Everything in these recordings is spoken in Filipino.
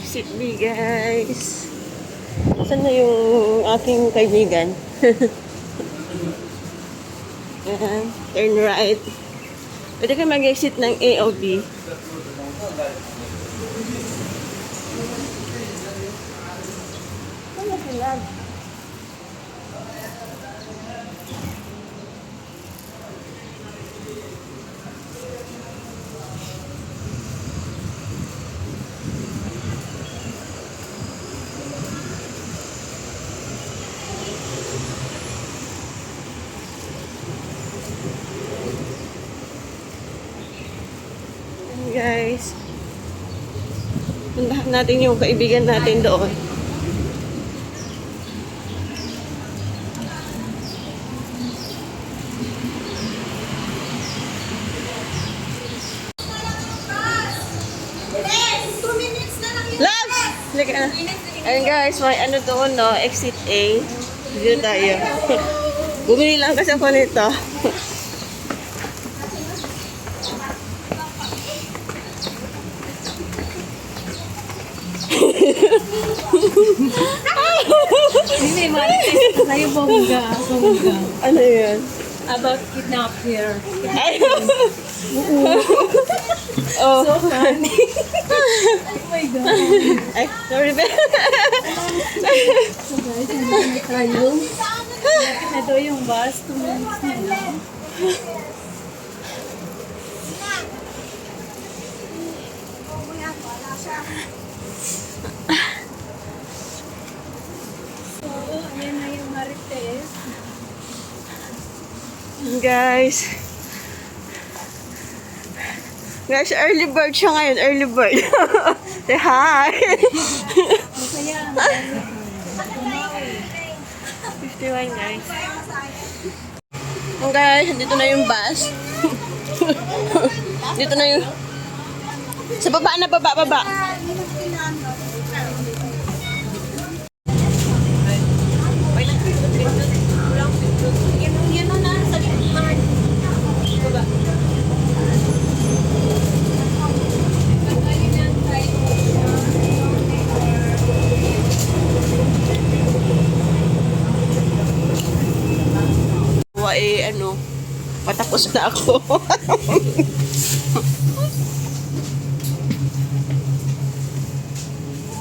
Visit me, guys. Saan na yung aking kaibigan? Ayan, turn right. Pwede kayo mag-exit ng A o B. Ano sila? Guys, puntahan natin yung kaibigan natin doon. Love! Halika na. Ayun guys, may ano doon, no? Exit A. Dito tayo. Bumili lang kasi ako nito. Hindi, marites. Tayo bongga. Ano yun? About kidnap here. Ay! Oh. So funny. Oh my God. Ay, sorry ba? So guys, hindi na tayo. Bakit na daw yung bus? 2 minutes na lang. So, ayan na yung marites. Guys. Guys, early bird siya ngayon. Early bird. Say hi. Masaya. 51 guys. Oh guys, dito na yung bus. Dito na yung... Sa baba na, baba. Ano, patapos na ako.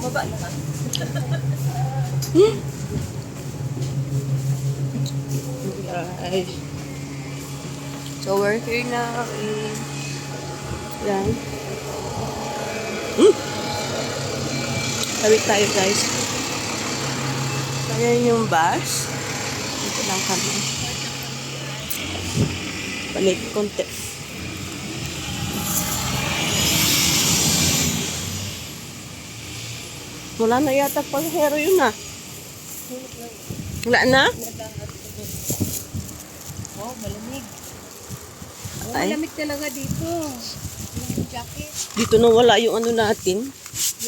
Baba na ka. Guys. So we're here now in... Yan. Tawid tayo guys. Ayan yung bus. Dito lang kami. Balik konti. Wala na yata pasahero yun ah. Wala na? Oh, malamig. Oh, Ay. malamig talaga dito. Yung jacket. Dito na wala yung ano natin.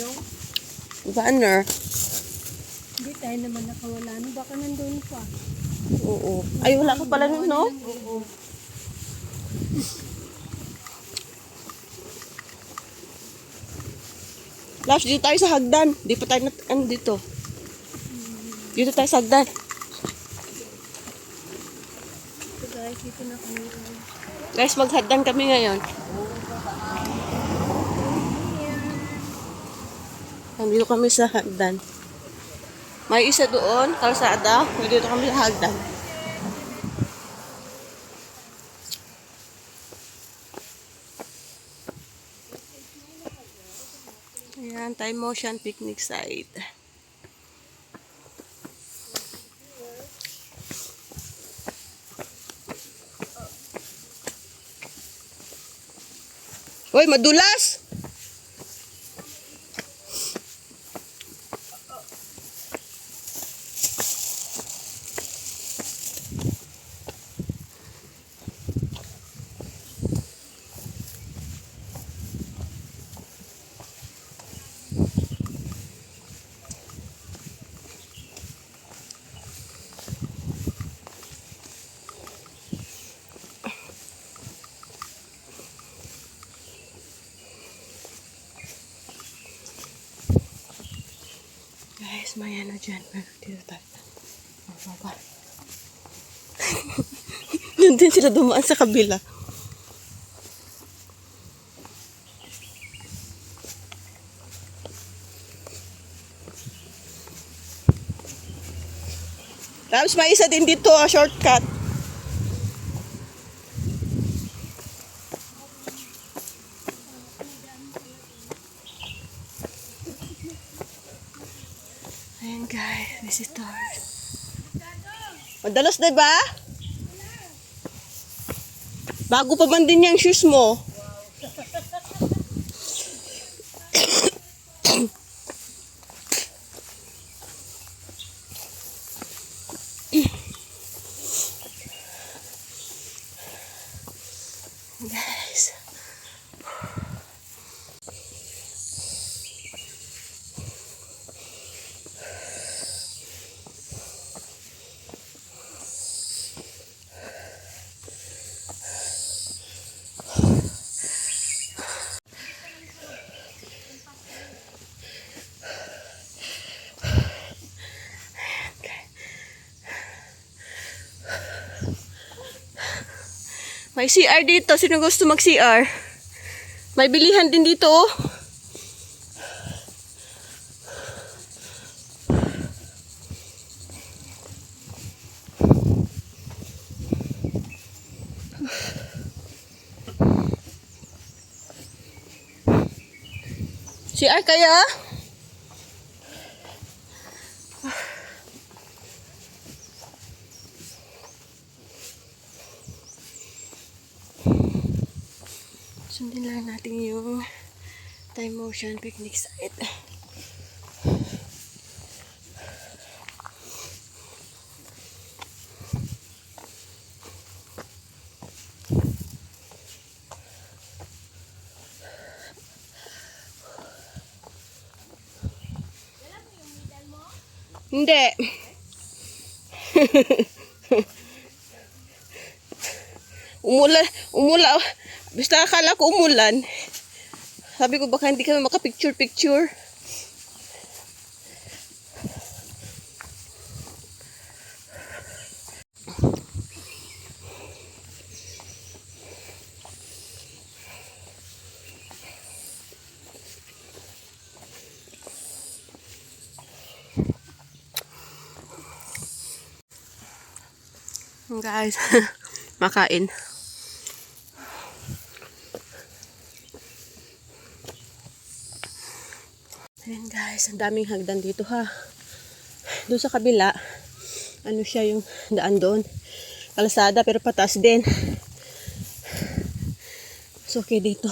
Yung Banner. hindi tayo naman nakawala. Ano, baka nandun pa. Oo. Ay, wala ka pala nun, no? Oo. Laps, dito tayo sa hagdan. Di pa tayo ano dito. Dito tayo sa hagdan. So guys, dito na kami. Guys, maghagdan kami ngayon. Nandito kami sa hagdan. May isa doon, kalsada. Dito kami sa hagdan. Ayan, Thai Motion Picnic Site. Hoy, madulas! guys, may ano dyan. Pero dito tayo. Oh, baba. Doon din sila dumaan sa kabila. Tapos may isa din dito, shortcut. Ayan guys, visitors. Madalas na ba? Bago pa man din yung shoes mo. Guys. May CR dito. Sino gusto mag-CR? May bilihan din dito, oh. CR kaya? Sundin lang natin yung Time Motion picnic site. Hindi. Umulan. Basta akala ko umulan. Sabi ko baka hindi kami makapicture-picture. Guys, makain. Ayan guys, ang daming hagdan dito ha. Doon sa kabila, ano siya yung daan doon. Kalsada pero pataas din. So okay dito.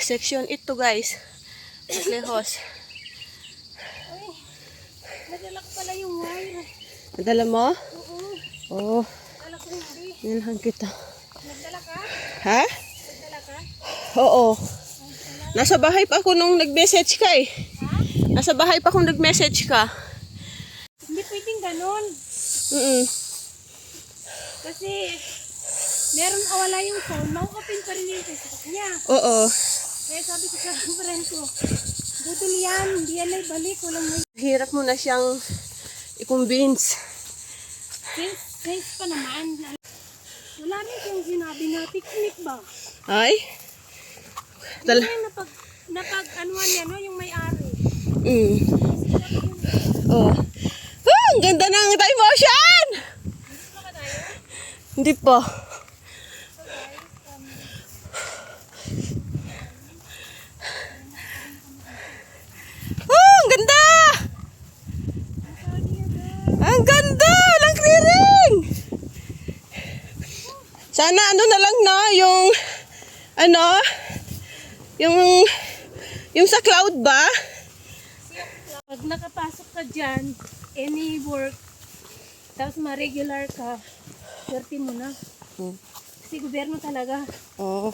Section 8 to guys. Maglehos. Uy, nadala ko pala yung wire. Nadala mo? Oo. Oo. Nadala ko hindi. Nilhan kita. Nagdala ka? Ha? Nagdala ka? Oo. Nasa bahay pa ako nung nag-message ka eh. Ha? Nasa bahay pa akong nag-message ka. Hindi pwedeng ganun. Kasi, meron awala yung phone. Mau-open pa rin yung Facebook niya. Oo. Kaya sabi ko sa friend ko, budol yan, hindi yan ay balik, walang may... Hirap mo na siyang i-convince. Since pa naman, wala rin siyang sinabi na picnic ba? Ay? Hindi yan napag-anuan niya, no, yung may-ari. Oh. Ah, ang ganda ng Time Motion! Gusto ka tayo? Hindi pa. Oh, ang ganda! Ang ganda! Walang clearing! Sana ano na lang na yung ano yung sa cloud ba? Pag nakapasok ka dyan, any work, tapos ma-regular ka, swerte mo na. Kasi gobyerno talaga. Oh.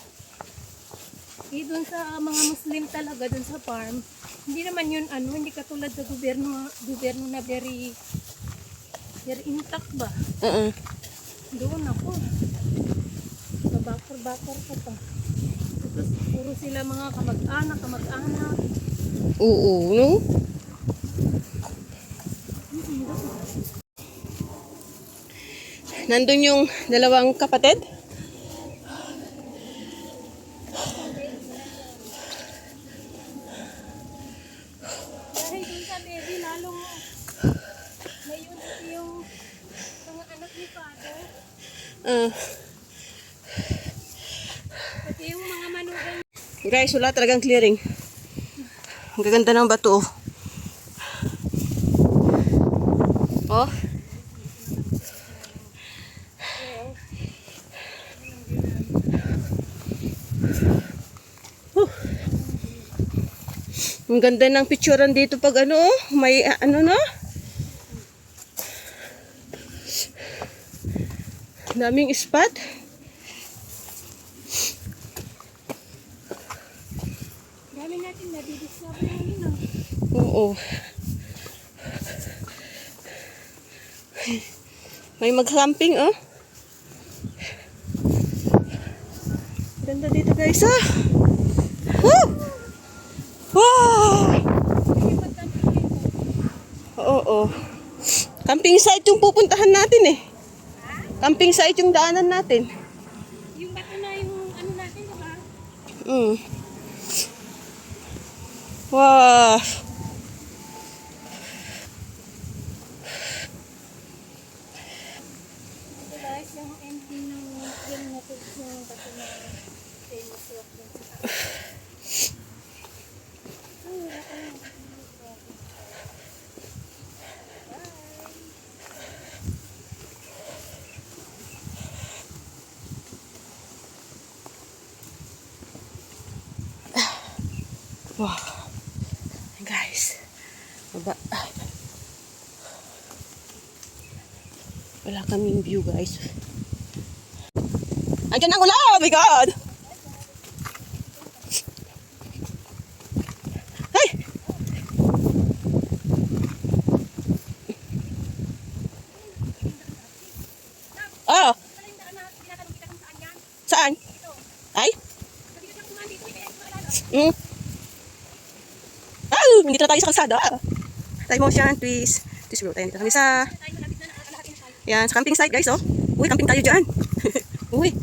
Doon sa mga Muslim talaga, doon sa farm, hindi naman yun hindi katulad sa gobyerno na very intact ba? Doon ako. Babakor-bakor ko pa. Tapos puro sila mga kamag-anak. Oo, no? Nandun yung dalawang kapatid. Dahil dun sa baby, lalong may unity yung mga anak ni father. Ah, Pati yung mga manugang. guys, wala talagang clearing. Ang gaganda ng bato. Oh. Ang ganda ng picturean dito pag may no? Daming spot. Dami natin nadidiscover yun, no? Oo. May mag-camping, oh. Ganda dito, guys, ah. Woo! Wow! Oo. Camping site yung pupuntahan natin, eh. Camping site yung daanan natin. Yung bato na yung natin, diba? Wow! Ito guys, yung ending ng film na ito, yung bato na famous rock dun sa taas. Ay, wala ka lang. Wow. Guys. Baba. Wala kaming view, guys. Andiyan ang ulan! Oh my God! Hey! Oh! Saan? Ay? Hindi na tayo sa kalsada. Tayo motion, twist. Twist bro, tayo dito kami sa... Yan, sa camping site guys, oh. Uy, camping tayo dyan. Uy,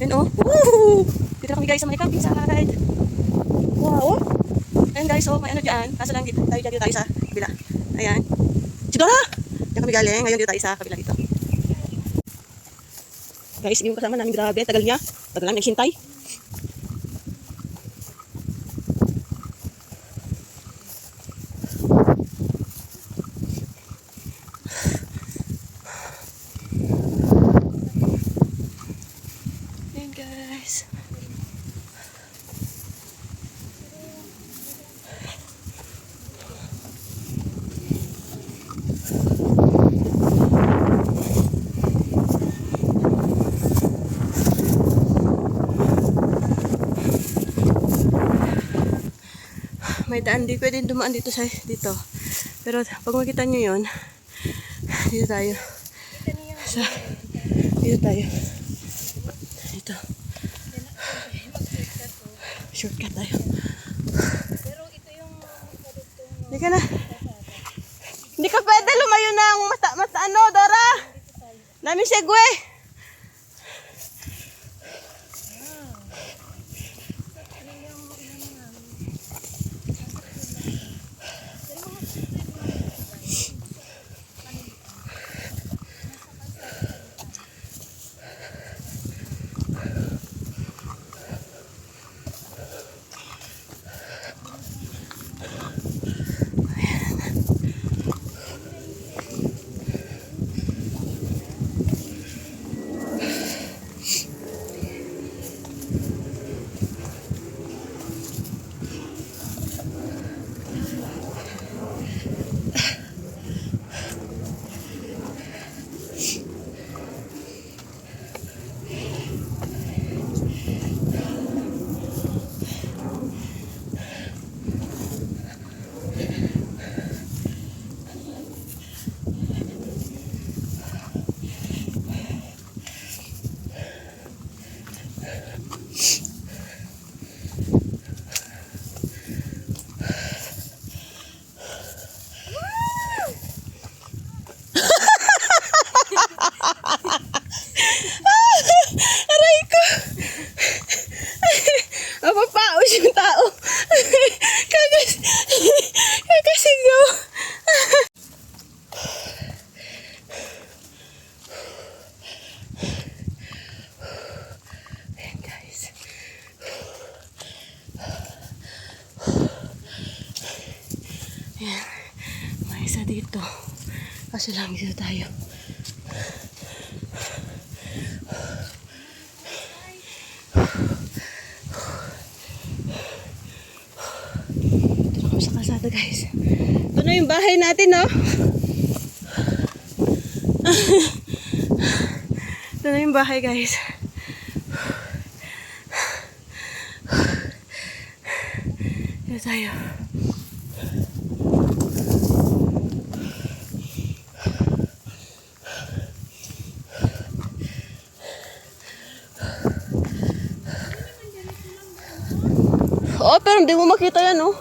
yan oh. Woo! Dito na kami guys sa may camping site. Wow, oh. Ayan guys, oh, may dyan. Kaso lang dito tayo sa kabila. Ayan. Siguro! Diyan kami galing. Ngayon dito tayo sa kabila dito. Guys, yung kasama namin, grabe. Tagal niya. Tagal namin nagsintay. Guys. May daan, di pwedeng dumaan dito pero pag makita nyo yun, dito tayo dito tayo dito shortcut tayo. Pero ito yung Hindi ka na. Hindi ka pwede lumayo ng Dora. Daming segwe. dito. Kasi lang dito tayo. Dito na kami sa kalsada, guys. Ito na yung bahay natin, no? Ito na yung bahay, guys. Dito tayo. Oo, pero hindi mo makita yan, oh.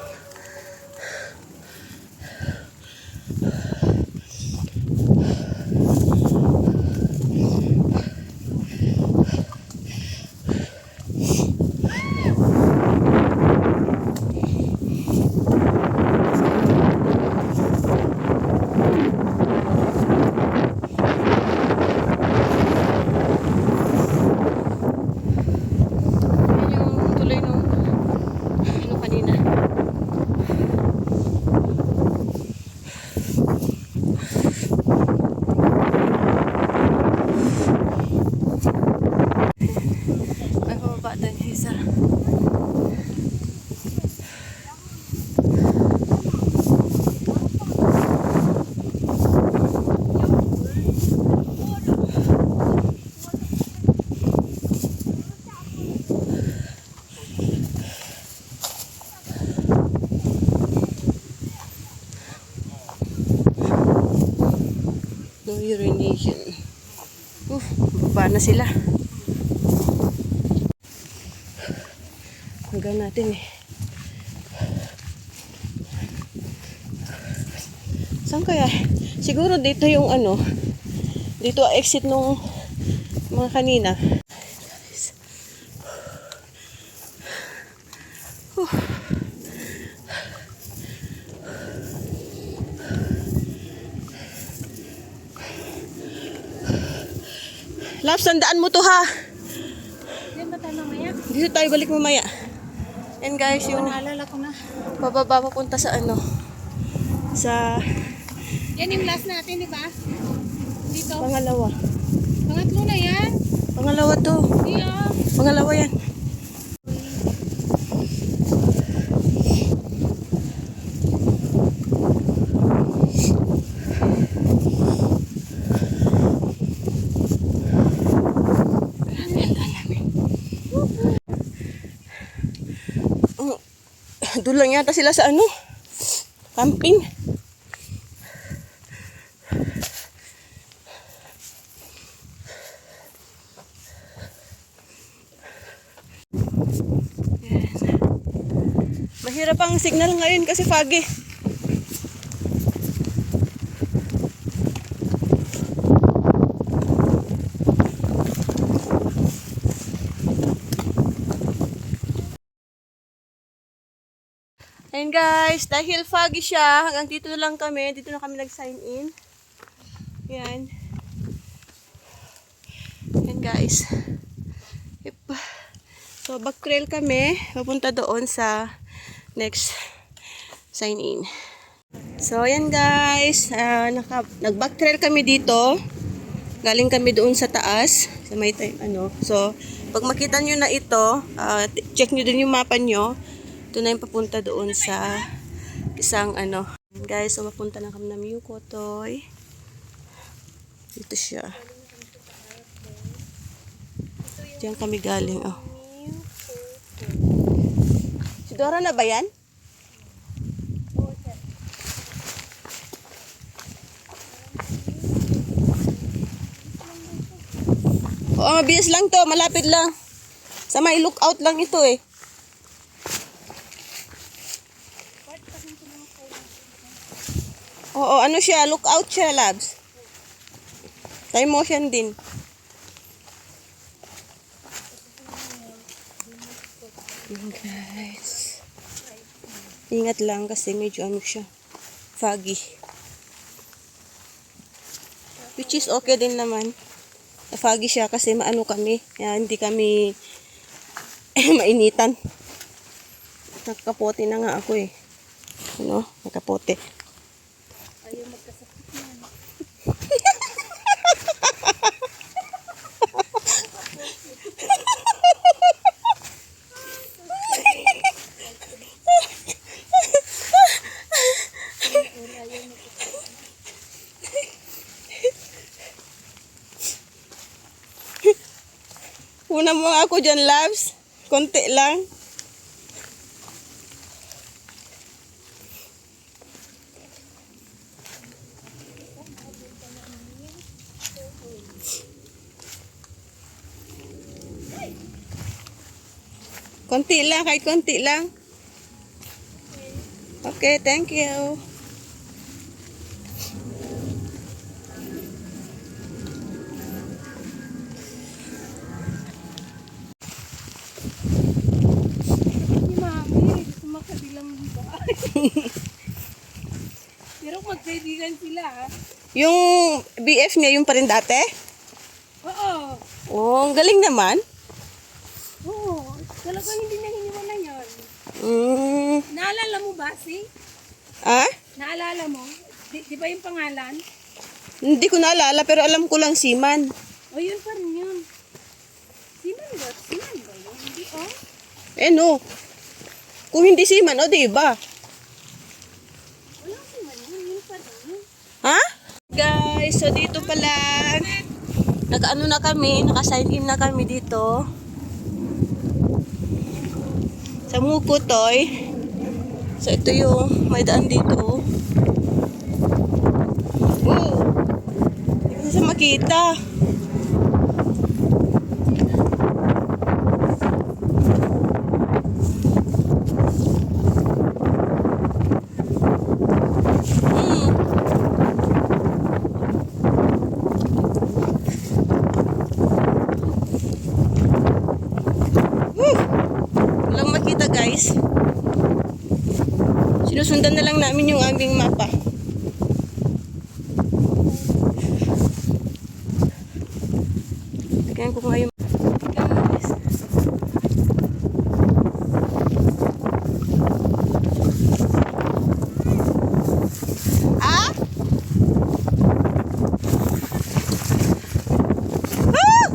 Yan yung tuloy nung ano kanina. May pababa doon yung isa. No urination. Baba na sila. Hanggang natin eh. Saan kaya? Siguro dito yung ano. Dito exit nung mga kanina. Laps, tandaan mo to ha. Diyan ba tayo mamaya? Dito tayo balik mamaya. And guys, yung Naalala ko na. pababa papunta sa ano. Sa Yan yung last natin, di ba? Dito. pangalawa. Pangatlo na yan. Pangalawa to. Yeah. Pangalawa yan. Doon lang yata sila sa ano, camping. Yan. Mahirap ang signal ngayon kasi foggy. And guys, dahil foggy siya, hanggang dito na lang kami. Dito na kami nag-sign in. Yan. Yan guys. Yep. So, back trail kami. Papunta doon sa next sign in. So, yan guys. Nag-back trail kami dito. Galing kami doon sa taas. Sa may time, ano. So, pag makita nyo na ito, check nyo din yung mapa nyo. Ito na yung papunta doon sa isang ano. Guys, so mapunta na kami ng Mukotoy. Dito siya. Diyan kami galing. Oh. Si Dora na ba yan? Oo, mabilis lang to. Malapit lang. Sa may lookout lang ito eh. Oo, ano siya? Lookout siya, labs. Time motion din. Yun, guys. Ingat lang kasi medyo ano siya. Foggy. Which is okay din naman. Foggy siya kasi maano kami. Kaya hindi kami mainitan. Nagkapote na nga ako eh. Ano? Nagkapote. Ayaw magkasakit. Una mo nga ako dyan, loves. Konti lang. Konti lang, kahit konti lang. Okay, thank you. Si Mami, gusto makabilang ng bahay. Pero magkaibigan sila, ha? Yung BF niya, yung pa rin dati? Oo. Oh, ang galing naman. Oo. Talagang hindi na hiniwala yun. Mm. Naalala mo ba si? Ah? Naalala mo? Di ba yung pangalan? Hindi ko naalala, pero alam ko lang Siman. O yun pa rin yun. Sinan ba? Sinan ba yun? Hindi, oh. Eh no. Kung hindi Siman, o diba? Walang siman yun. Yun pa rin yun. Ha? Guys, so dito pala, naka-ano na kami, naka-sign in na kami dito. Sa Mukutoy. So ito yung may daan dito. Oh! Hindi ko siya makita. Walang makita guys. Sinusundan na lang namin yung aming mapa. Tignan ko ngayon. Guys. Ah? Ah!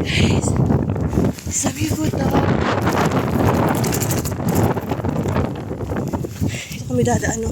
Guys, sabi ko to. Dito kami dadaan, no?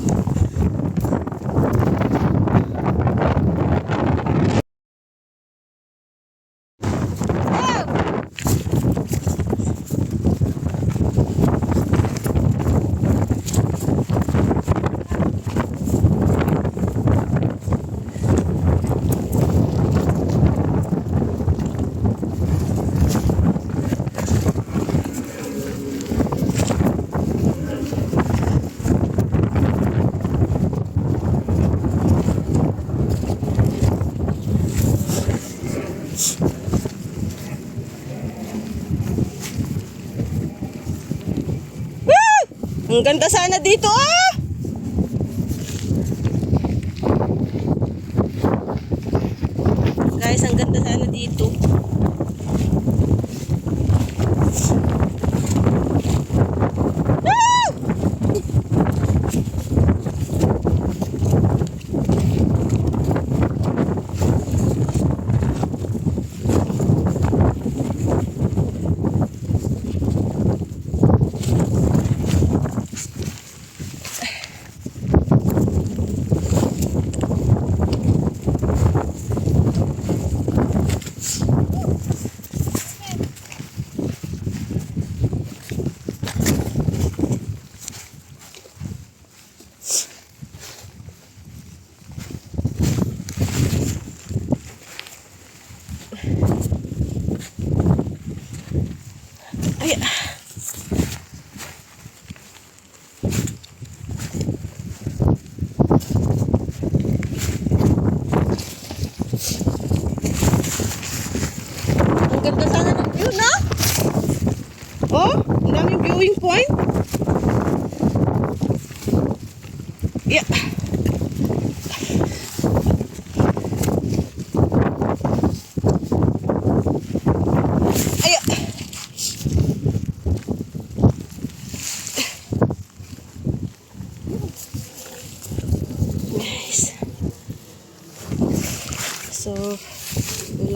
Ang ganda sana dito, ah! Guys, ang ganda sana dito. Ah! Ay, ang ganda sana ng view, na? Oh, ang daming viewing point. Yeah.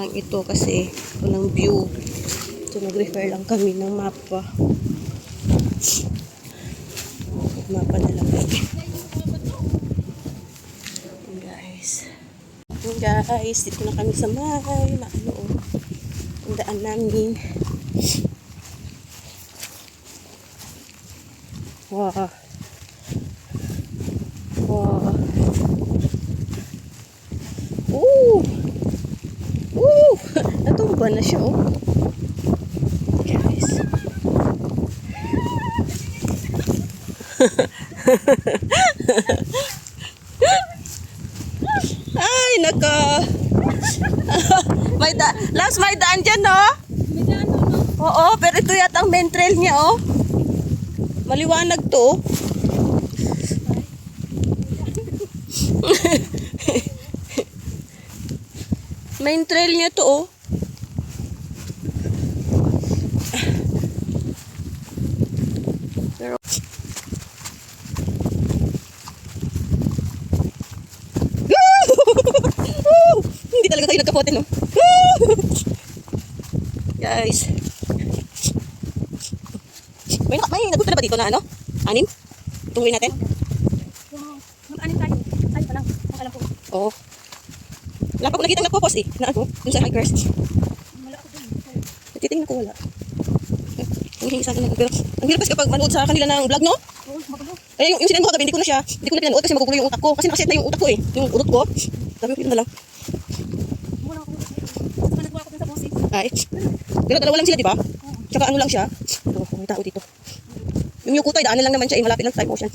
lang ito kasi walang view. So, nag-refer lang kami ng mapa. Mapa na lang kami. Guys. Guys, dito na kami sa may ang daan namin. Wow. Wow. Natumba na siya, oh. Guys. Ay, naka. May daan dyan, no? May daan no? Oo, pero ito yata ang main trail niya, oh. Maliwanag to. Main trail niya to, oh. Pero hindi talaga kayo nagkapote, no? Guys. May nagpunta na ba dito na ano? Anim? Tungguin natin? Mag-anin tayo. Tayo pa lang. Ang alam ko. Oo. Wala pa ko nakita nagpo-post eh. Na ano? Dun sa hikers. Wala ko dun. Titingnan ko wala. Ang hihingi sa akin. Pero ang hirap kasi kapag manood sa kanila ng vlog, no? Oo, magulo. Kaya yung sinend mo kagabi, hindi ko na pinanood kasi magugulo yung utak ko. Kasi nakaset na yung utak ko eh. Yung urot ko. Sabi ko, yun na lang. Muna ako. Saka nagawa ko dun sa boses. Ay. Pero dalawa lang sila, di ba? Tsaka ano lang siya. Oh, may tao dito. Yung Yukutoy, daanan lang naman siya eh. Malapit lang sa Time Ocean.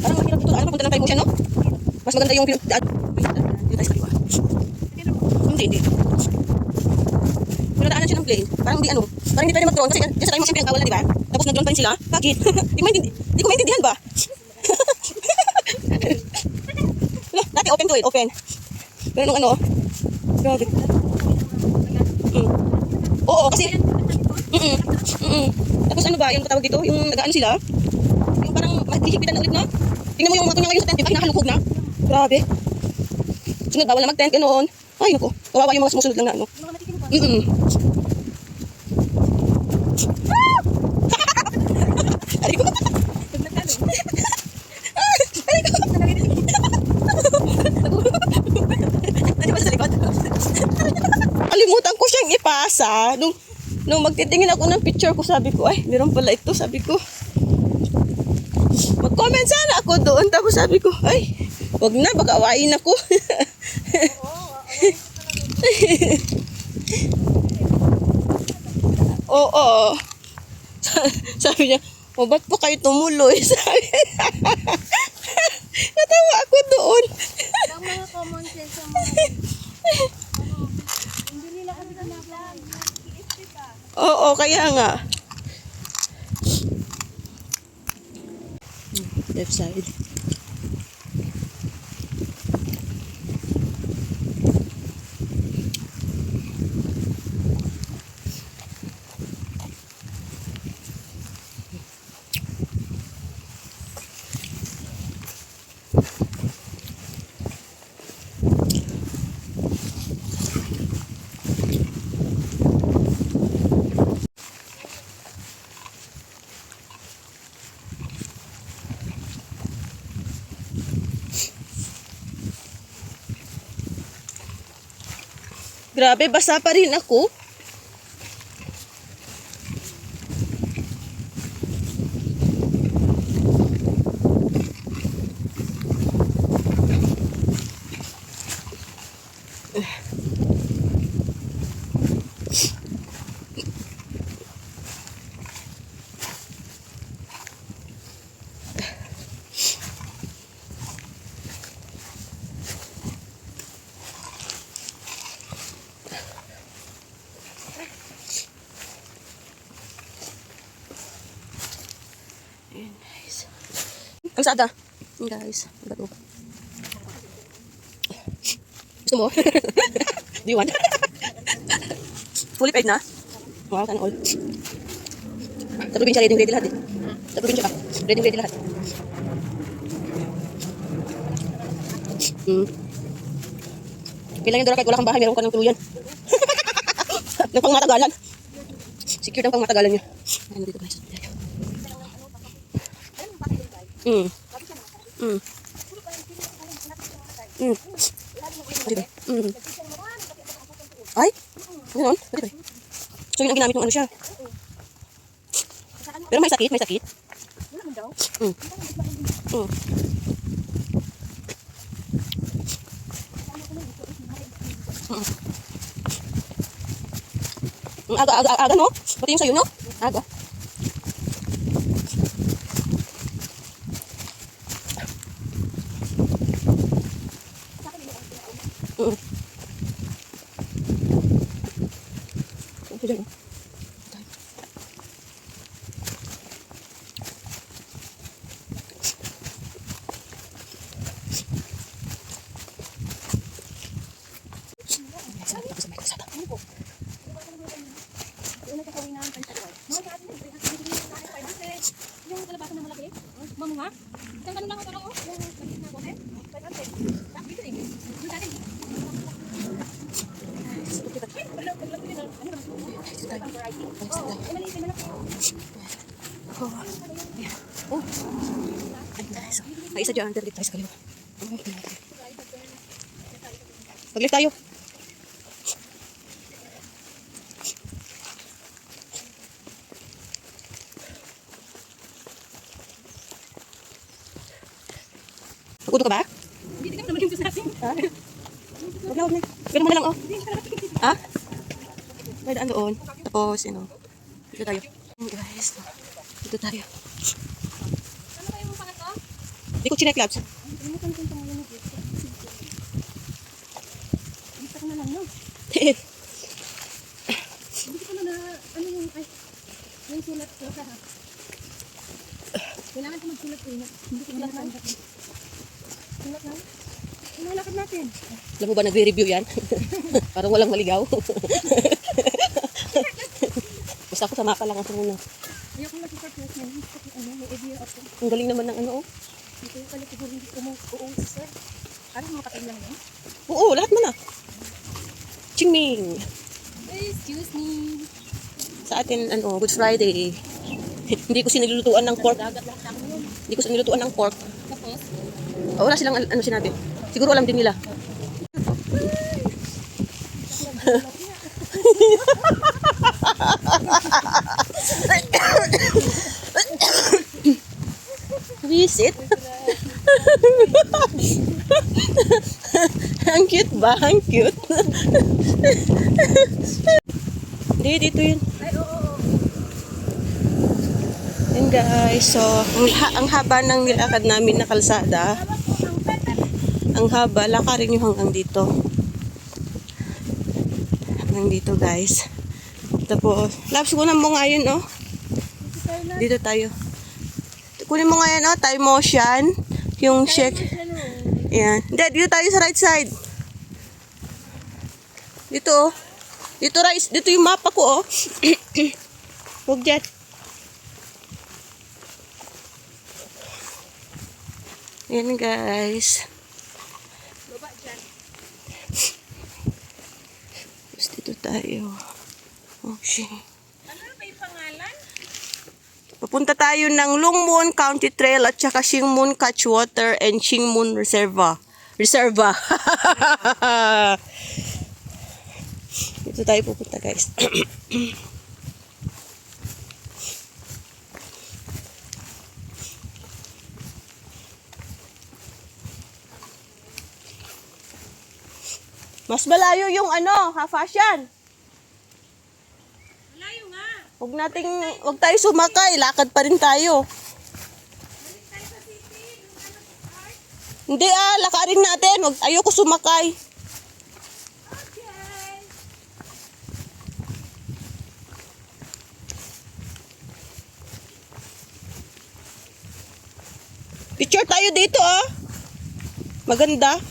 Parang mahirap dito. Ano papunta ng Time Ocean, no? Mas maganda yung dito tayo sa kaliwa. Hindi. Pero daanan siya ng plane. Parang di ano. Parang hindi pwede mag-drone kasi dyan sa Time Ocean pinagkawalan, di ba? Tapos nag-drone pa rin sila. Bakit? Di ko maintindihan ba? Dati open to eh. Open. Pero nung ano, grabe. Oo, kasi tapos ano ba, yung tawag dito, yung nag-ano sila, yung parang maghihipitan na ulit na. Tingnan mo yung mga kunya ngayon sa tent, di ba? Hinakalugog na. Grabe. Sunod, bawal na mag-tent, ganoon. Ay, naku. Kawawa yung mga sumusunod lang na ano. Mga matikin pa. Aray ko. Pag nagkano. Aray ko. Ano ba sa likod? Kalimutan ko siyang ipasa. Nung magtitingin ako ng picture ko, sabi ko, ay, meron pala ito, sabi ko. Mag-comment sana ako doon. Tapos sabi ko, ay, wag na, baka awain ako. Oo. Sabi niya, o ba't po kayo tumuloy? Sabi. Natawa ako doon. Ang mga common sense sa mga hindi nila kasi ginagawa. Oo, kaya nga. Left side. Grabe, basa pa rin ako. Ayan, guys. Ang sada. Ayan, guys. Ang bato. Gusto mo? Do you want? Fully paid na? Wow, sana all. Sa probinsya, ready lahat eh. Sa probinsya ka. Ready lahat. Kailangan Dora kahit wala kang bahay, meron ka ng tuluyan. Ng pangmatagalan. Secure ng pangmatagalan niya. Ano dito guys? Mm. Mm. Mm. Pwede ba? Mm. Ay? Ganoon? Pwede ba? So yun ang ginamit ng ano siya. Pero may sakit, may sakit. Mm. Mm. Aga, no? Pati yung sayo, no? Aga. Ito dyan, no? Yung kalabasan na malaki? Mamunga? Isang tanong lang ako parang oh. Yung sakit na bote? 500. Dito rin. Yung dati. Oh. Ay, guys. May isa dyan. Dito tayo sa kaliwa. Pag-lift tayo. Magkuto ka ba? Hindi ka naman yung sa atin. Ha? Huwag na, huwag na. Ganun mo na lang, oh. Ha? May daan doon. Tapos, dito tayo. Guys, dito tayo. Ano kayo mong pangat ko? Di ko chinek labs. Ano ka nitong pangalan ng gift? Dito ka na lang, no? Hindi ko na ano yung, ay, yung sulat ko sa ha. Kailangan ko magsulat ko yun. Hindi ko na lang. Sulat lang. Hinalakad natin. Alam mo ba, nagre-review yan? Parang walang maligaw. Basta ako sama ka lang ako muna. Ayoko mag-surprise na yun. Ano, may idea ako. Ang galing naman ng ano, oh. Hindi ko pala siguro hindi umuuwi sa sir. Parang mga kapag lang yun. Oo, lahat mo na. Chingming. Excuse me. Sa atin, Good Friday. Hindi ko sinilulutuan ng pork. Hindi ko sinilulutuan ng pork. Tapos, Oh, wala silang sinabi. Siguro alam din nila. Visit? Ang cute ba? Ang cute. Hindi, dito yun. ay oo. Yan guys, so ang haba ng nilakad namin na kalsada. Ang haba, lakarin nyo hanggang dito. Hanggang dito guys. Tapos, labs, kunan mo nga yun, oh. Dito tayo. Kunin mo nga yan, oh, Thai motion. Yung shake. Yan. Hindi, dito tayo sa right side. Dito, oh. Dito, right. Dito yung mapa ko, oh. Huwag dyan. Yan guys. Baba dyan. Tapos dito tayo. Oh, shit. Ano na ba yung pangalan? Papunta tayo ng Lungmun County Trail at saka Shingmun Catchwater and Shingmun Reserva. Dito tayo pupunta guys. Mas malayo yung half-fashion. Malayo nga. Huwag tayo sumakay, lakad pa rin tayo. Hindi lakarin natin, ayoko sumakay. Okay. Picture tayo dito Maganda.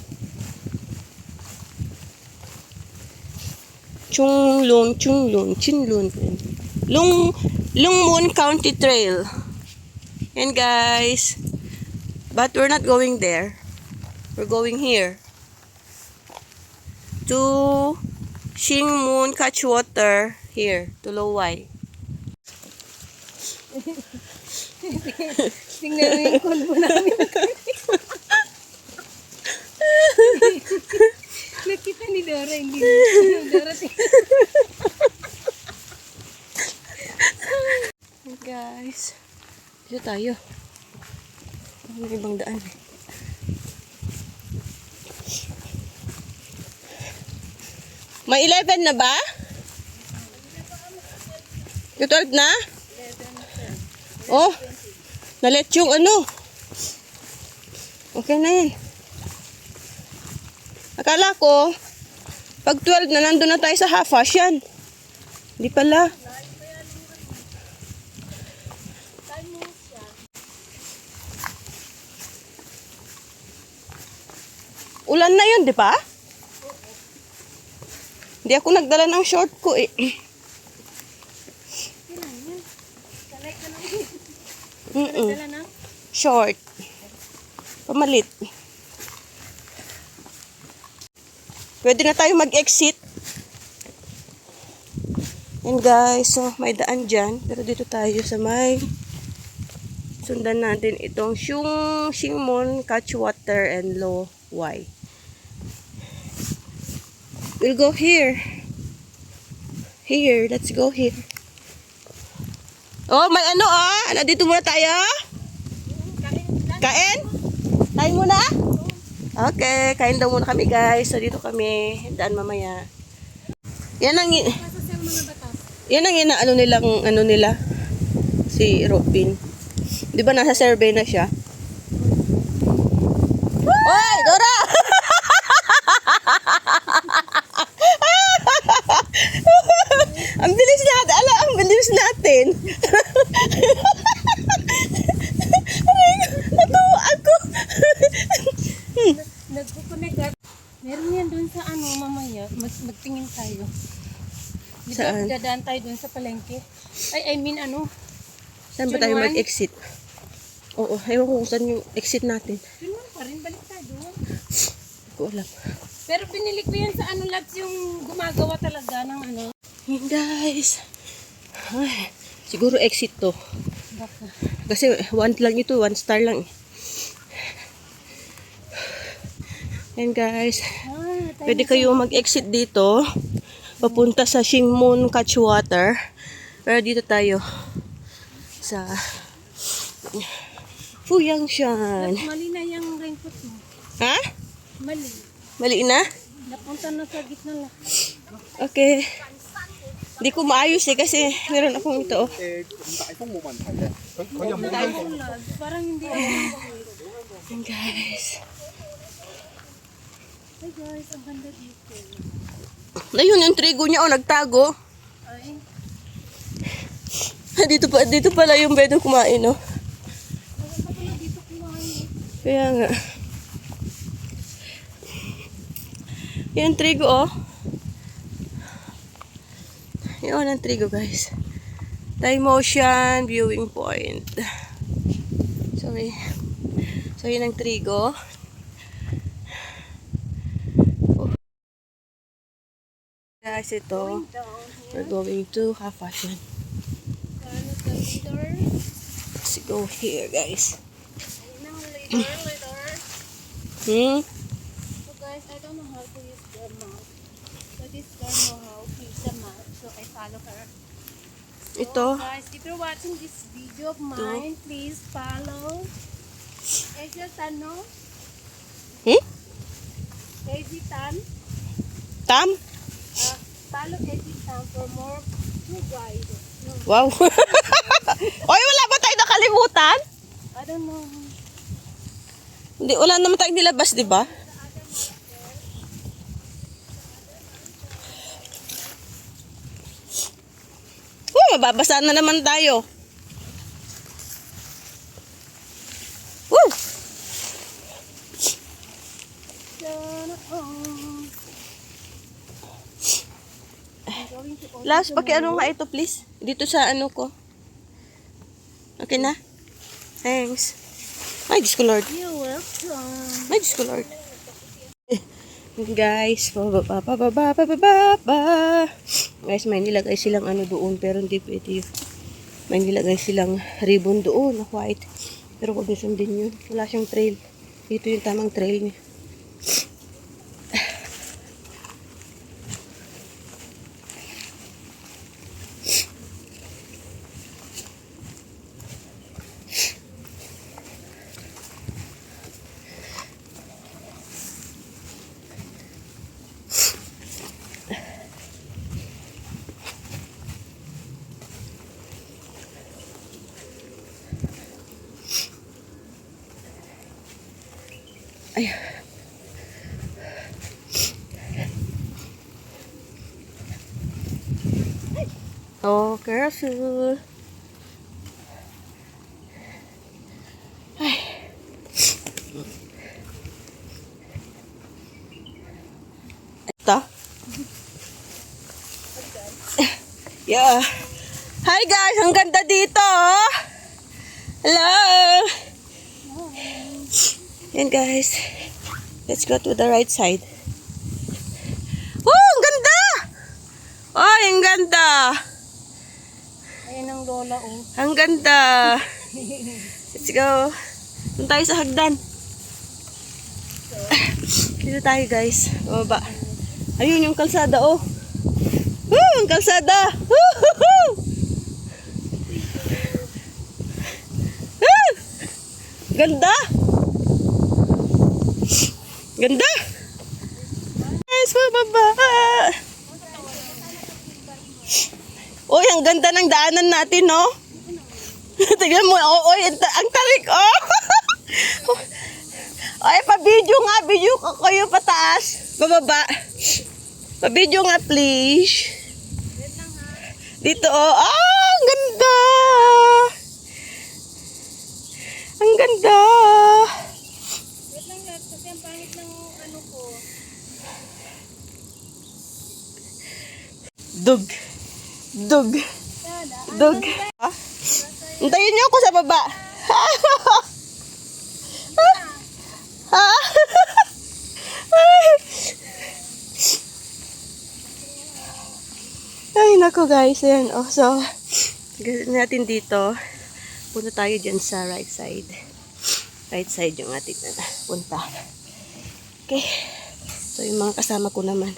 Chinlun. Lungmun County Trail. And guys, but we're not going there. We're going here. to Shingmun Catchwater here to Lowai. Tingnan mo yung konbo namin. Nakita ni Dora, hindi Dora Guys, dito tayo. May ibang daan eh. May 11 na ba? Yung 12 na? Oh, nalet yung ano. Okay na yan. Akala ko, pag 12 na, nandun na tayo sa half-ash yan. Hindi pala. Ulan na yun, di ba? Hindi ako nagdala ng short ko eh. Dala na? Short. Pamalit. Pwede na tayo mag-exit. And guys, so may daan dyan. Pero dito tayo sa may sundan natin itong Shingmun Catchwater and Lowai. We'll go here. Here, let's go here. Oh, may ano ah. Dito muna tayo. Kain? Kain muna? Okay, kain daw muna kami guys. So dito kami, daan mamaya. Yan ang yan ang inaano nilang ano nila si Robin. 'Di ba nasa survey na siya? Oy, Dora! Ang bilis natin. Ala, ang bilis natin. Natuwa ako. Nagkukunegat. Meron yan dun sa ano mamaya. Magtingin tayo. Dito, Saan? dadaan tayo dun sa palengke. I mean ano. Saan ba tayo June 1? mag-exit? Oo, ewan ko kung saan yung exit natin. Yun lang pa rin. Balik tayo doon. Hindi ko alam. Pero pinili ko yan sa ano labs yung gumagawa talaga ng ano. Yan guys. Ay, siguro exit to. Baka. Kasi 1 lang ito, 1 star lang. Yan guys. Pwede kayo mag-exit dito. Papunta sa Shingmun Catchwater. Pero dito tayo sa Fuyangshan. Mali na yung raincoat mo. Ha? Mali. Mali na? Napunta na sa gitna lang. Okay. Hindi ko maayos eh kasi meron akong ito. Oh. Parang hindi ako. Yan guys. Hey guys, ang ganda dito. Ayun yung trigo niya oh, nagtago. Ay, Dito pala yung bedong kumain oh. baka pala dito kumain. Kaya nga. Yan trigo oh. Yan ang trigo guys. Time Ocean viewing point. Sorry. So yun ang trigo. Oh. Guys, ito. We're going to have fashion. Let's go here guys. Hmm? So guys, I don't know how to use the map. So this girl know how to use the map. So I follow her. So Ito. guys, if you're watching this video of mine, please follow Asia Tan, no? Hmm? Asia Tan. Tam? Follow Asia Tan for more tour guide. No, Wow. Oy, wala ba tayo nakalimutan? I don't know. Hindi, wala naman tayong nilabas, di ba? Oh, mababasa na naman tayo. Woo! Last, pakiano nga ito, please. Dito sa ano ko. Okay na? Thanks. Ay, Diyos ko Lord. You're welcome. Ay, Diyos ko Lord. Guys, pababa. Guys, may nilagay silang ano doon, pero hindi pwede yun. May nilagay silang ribbon doon na white. Pero huwag niyo sundin yun. Wala siyang trail. Dito yung tamang trail niya. Ay. Oh, careful. Ay. Ito. Yeah. Hi guys, ang ganda dito. Oh. Hello. Yan guys. Let's go to the right side. Oh, ang ganda! Oh, ang ganda! Ayan ang lola, oh. Ang ganda! Let's go. Doon tayo sa hagdan. Dito tayo guys. Baba. Ayun yung kalsada, oh. Woo, ang kalsada! Woo-hoo-hoo! Woo! Ganda! Ganda! Guys, baba! Uy, ang ganda ng daanan natin, no? Tignan mo, oy, ang tarik, oh! Ay, pa-video nga, video ko kayo pataas. Bababa. Pa-video nga, please. Dito, oh. Ah, ang ganda! Ang ganda! Wait lang lahat kasi ang pangit ng ano ko. Dug. Dug. Dug. Ah? Hintayin niyo ako sa baba. Ha? Ay, nako guys. Ayan, oh. So, gawin natin dito. Punta tayo dyan sa right side. Right side yung ating punta. Okay. So, yung mga kasama ko naman.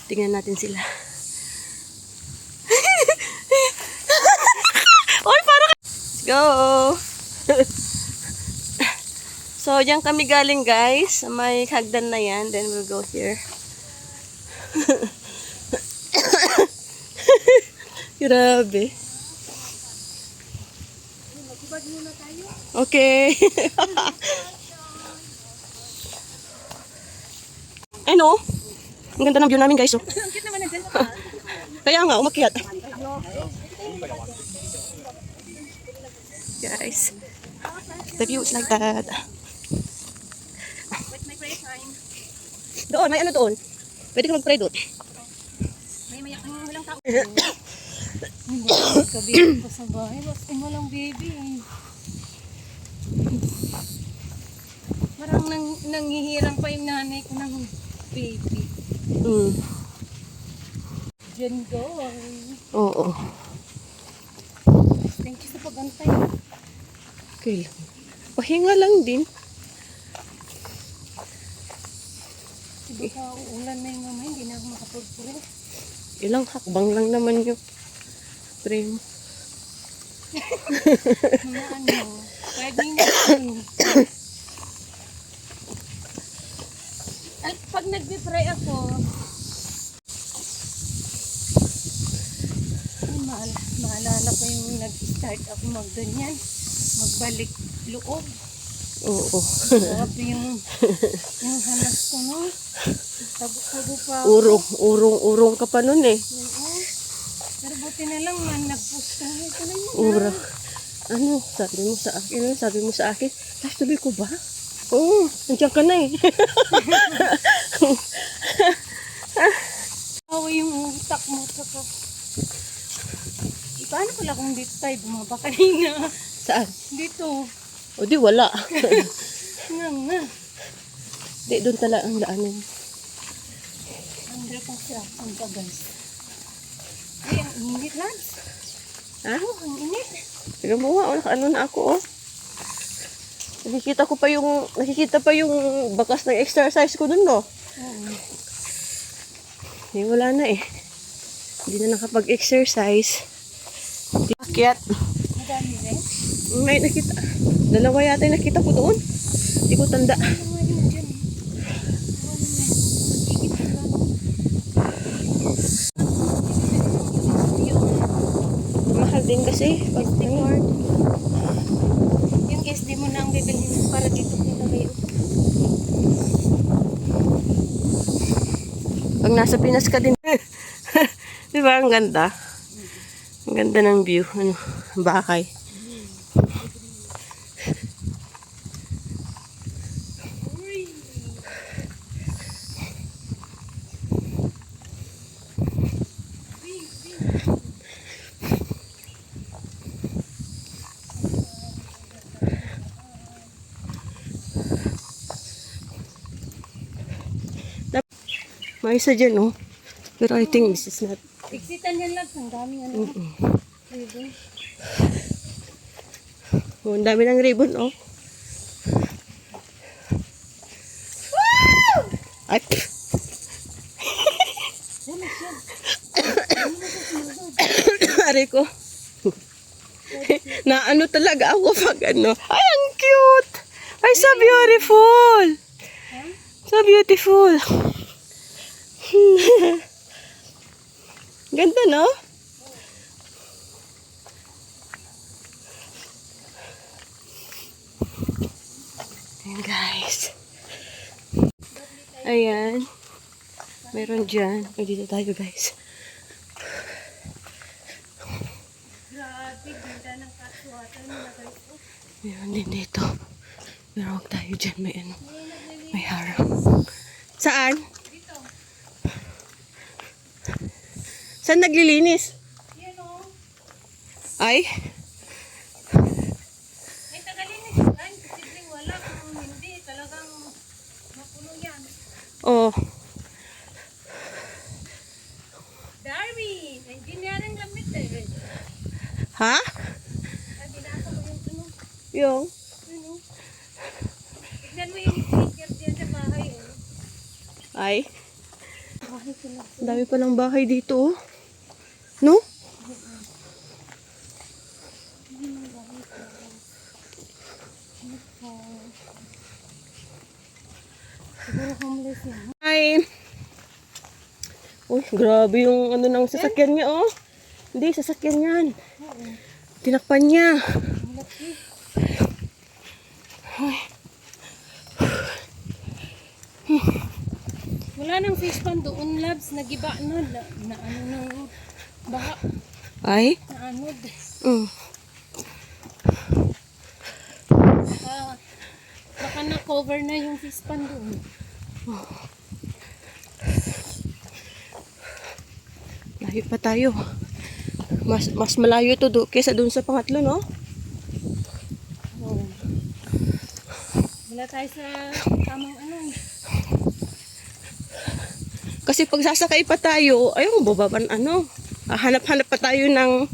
Tingnan natin sila. Oy, parang... Let's go! So, diyan kami galing guys. May hagdan na yan. Then we'll go here. Grabe. Okay. Ano? Ang ganda ng view namin guys. Oh. Kaya nga, umakyat. Guys. The view is like that. Doon, may ano doon. Pwede ka mag-pray doon. May mayak ang walang tao. Hindi ko sabihin ko sa bahay. Basta walang baby. Parang nanghihirang pa yung nanay ko ng baby. Mm. Diyan doon. Oo. Thank you sa pagantay. Okay lang. Pahinga lang din. Baka uulan na yung mama, hindi na ako makapagpure. Ilang hakbang lang naman yung frame. Mga ano, 5 minutes. Pag nagbe-pray ako, maalala ko yung nag-start ako magganyan, magbalik loob. Oo. Grabe yung hanas ko no. Tago-tago pa ako. Urong ka pa nun eh. Oo. Pero buti na lang man, nagpusta. Ito na yun. Ura. Ano? Sabi mo sa akin. Ano? Sabi mo sa akin. Tapos tuloy ko ba? Oo. Nandiyan ka na eh. Awa yung utak mo. Saka. Paano pala kung dito tayo bumaba kanina? Saan? Dito. O di wala. Nga nga. Di doon tala ang daanin. Sarap ang ka guys. Ay, ang init lang. Ha? Oh, ang init. Tignan mo nga, ano na ako, oh. Nakikita pa yung bakas ng exercise ko dun, no? Oo. Eh, wala na eh. Hindi na nakapag-exercise. Akyat. Madami rin. May nakita. Dalawa yata yung nakita ko doon. Hindi ko tanda. Ano nga yun dyan eh? Ano nga yun? Magigit ka lang. Mahal din kasi. Pag, SD card. Yung SD mo na ang bibilhin para dito nilagay. pag nasa Pinas ka din. Di ba? Ang ganda. Ang ganda ng view. Ano? Bakay. May isa dyan, oh. Pero I think this is not. Iksitan yan lang. Ang daming ano. Ribbon. Oh, ang dami ng ribbon, oh. Ay! Aray ko. Na ano talaga ako pag ano. Ay, ang cute! Ay, so beautiful! So beautiful! Ganda, no? Ayan, guys. Ayan. Meron dyan. Ay, dito tayo, guys. Grabe, ganda ng kasuwatan nila guys. Meron din dito. Pero huwag tayo dyan. May ano. May harang. Saan? Dito. Saan naglilinis? Yan o. Ay? Ay, tagalinis yan. Posibleng wala. Kung hindi, talagang mapuno yan. Oh. Darwin! Ay, hindi niya rin lamit eh. Ha? Ay, binasa ko yung ano. Yung? Ano? Tignan mo yung sticker dyan sa bahay. Oh. Ay? Bahay sila. Ang dami palang bahay dito, oh. No? Siguro homeless yan. Ay. Uy, grabe yung ano ng sasakyan niya, oh. Hindi, sasakyan yan. Tinakpan niya. Wala nang fish pan doon, labs. Nagiba na. Na ano nang baha. Ay? Na anod. Mm. Baka na-cover na yung fish pan doon. Layo pa tayo. Mas malayo to kesa doon sa pangatlo, no? Oh. Wala tayo sa tamang ano. Kasi pag sasakay pa tayo, ayun, bababan, ano, hanap-hanap pa tayo ng,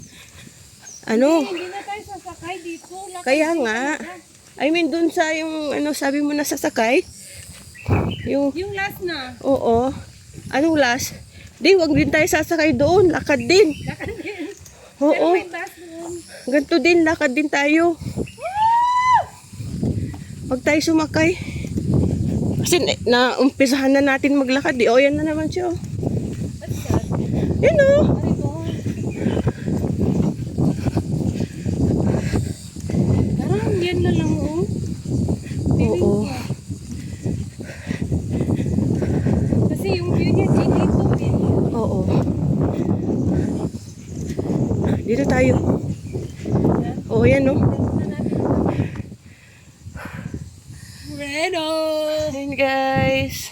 ano, Hindi na tayo sasakay dito. Lakad kaya tayo nga, talaga. I mean, doon sa yung, ano, sabi mo na sasakay, yung, Yung last na. oo, anong last? Di, wag din tayo sasakay doon, lakad din. Lakad din. Pero Oo, may bus doon. ganito din, lakad din tayo. Wag tayo sumakay. Kasi naumpisahan na natin maglakad. O, yan na naman siya. What's that? Yan o. Ano ito? Parang yan na lang oh. Feeling Oo. ko. Kasi yung view niya dito eh. Oo. Dito tayo. Oo, yan o. Reno! Ayan guys.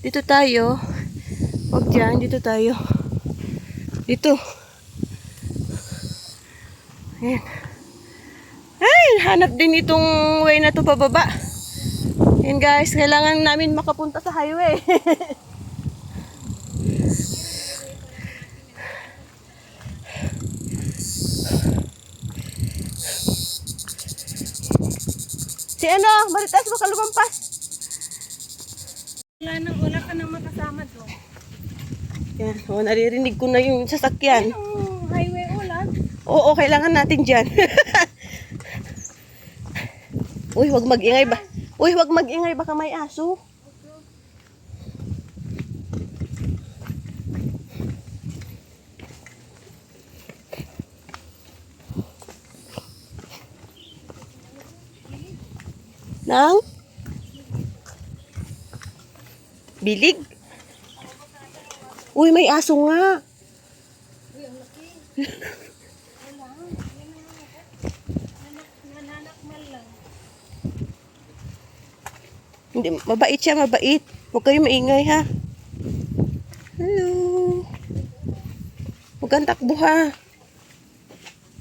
Dito tayo. Huwag dyan. Dito tayo. Dito. Ayan. Ay, hanap din itong way na to pababa. Ayan guys. Kailangan namin makapunta sa highway. Si ano, Marites, baka lumampas. Wala ka nang makasama doon. Yan, naririnig ko na yung sasakyan. Anong highway ulan? Oo, kailangan natin dyan. Uy, wag mag-ingay ba? Uy, wag mag-ingay, baka may aso. Nang? Bilig? Uy, may aso nga. Nananakmal lang. Hindi, mabait siya, mabait. Huwag kayo maingay, ha? Hello. Huwag kang takbo, ha?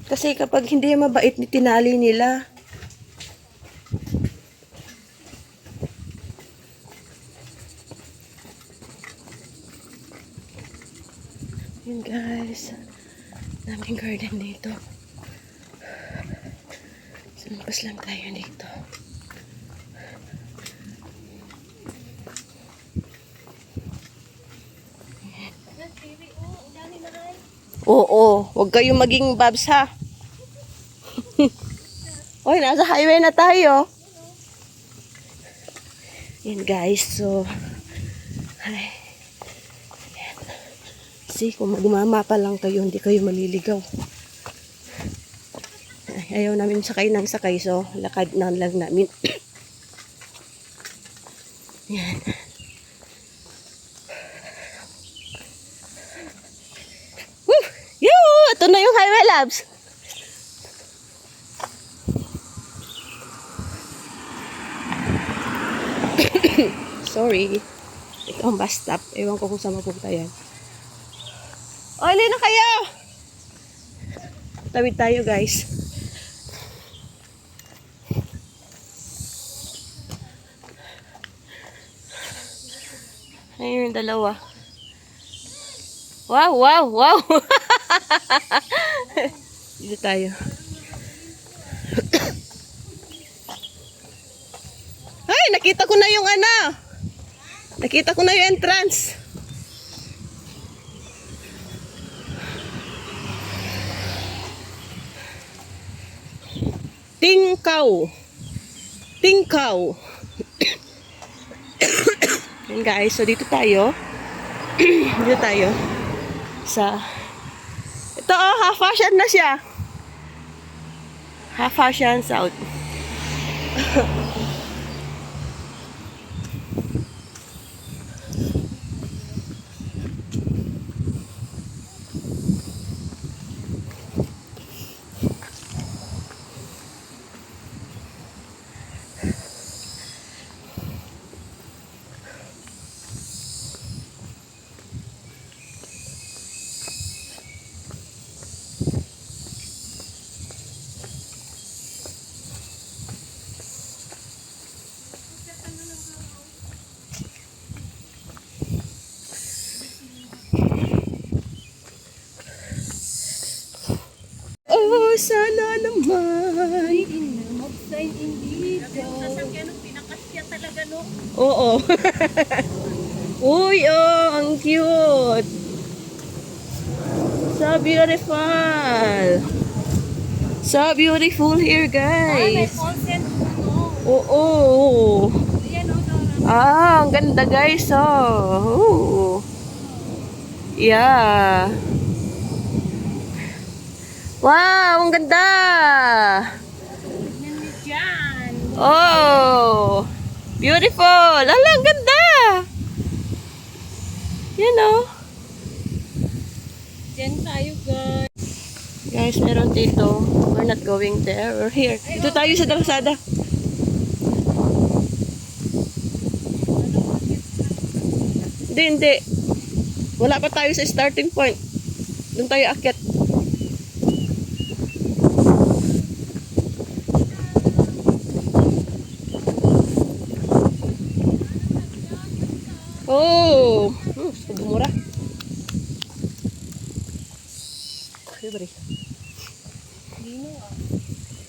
Kasi kapag hindi mabait, tinali nila. Yun, guys. Daming garden dito. Lumabas lang tayo dito. Oo, huwag kayong maging babs, ha? Oy, nasa highway na tayo. Yan, guys. So, ay. Yan. See, kung magmamapa lang kayo, hindi kayo maliligaw. Ay, ayaw namin sakay ng sakay, so lakad na lang namin. Yan. Woo! Yoo! Ito na yung highway, labs. Sorry. Ito ang bus stop. Ewan ko kung saan mapunta yan. O, na kayo! Tawid tayo, guys. Ayun yung dalawa. Wow, wow, wow! Dito tayo. Ay, nakita ko na yung ano. Nakita ko na yung entrance. Tingkaw. Tingkaw. Yan, guys, so dito tayo. Dito tayo. Ito, oh, half fashion na siya. Half fashion south. Oh, sana naman. Mag-sign in dito. Sasakyan ng pinakasya talaga, no? Oo. Uy, oh, ang cute. So beautiful. So beautiful here, May guys. consent mo. Oo. Ayan, Dora. Ang ganda, guys. Oh. Ooh. Yeah. Wow, ang ganda. Yan ni Jan. Oh. Beautiful. Ala, ang ganda. Yan, oh. Diyan tayo, guys. Guys, meron dito. We're not going there. We're here. Dito tayo sa Dalsada. Hindi, hindi. Wala pa tayo sa starting point. Doon tayo akyat. Oh! Mura. Libre.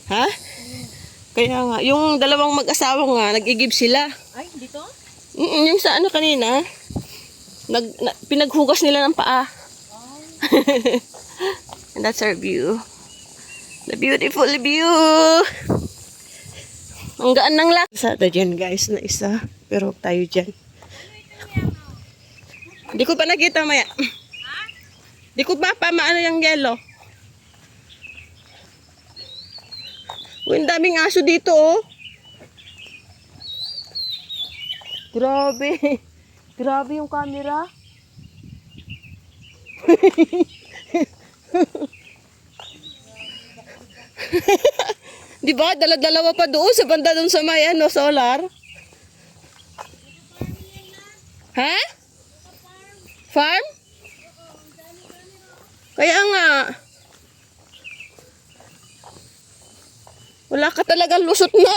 Ha? Kaya nga, yung dalawang mag-asawa nga, nag-igib sila. Ay, dito? Yung sa ano kanina, pinaghugas nila ng paa. And that's our view. The beautiful view. Ang gaan ng lak. Sa dyan guys na isa. Pero tayo dyan. Di ko pa nakita maya. Di ko pa maano yung yellow. Uy, ang daming aso dito oh. Grabe. Grabe yung camera. Di ba? Dala-dalawa pa doon sa banda doon sa may ano, solar. Ha? Farm? Kaya nga. Wala ka talagang lusot na.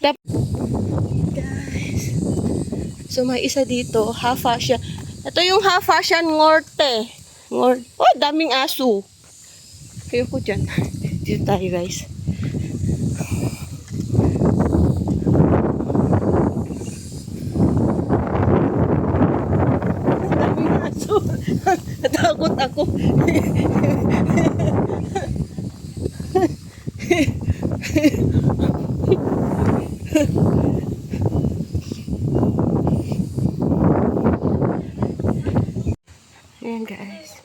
Guys. So may isa dito, half Asian. Ito yung half Asian ngorte. Oh, daming aso. Kayo ko dyan. Dito tayo guys. Daming aso. Natakot ako. Ayan guys.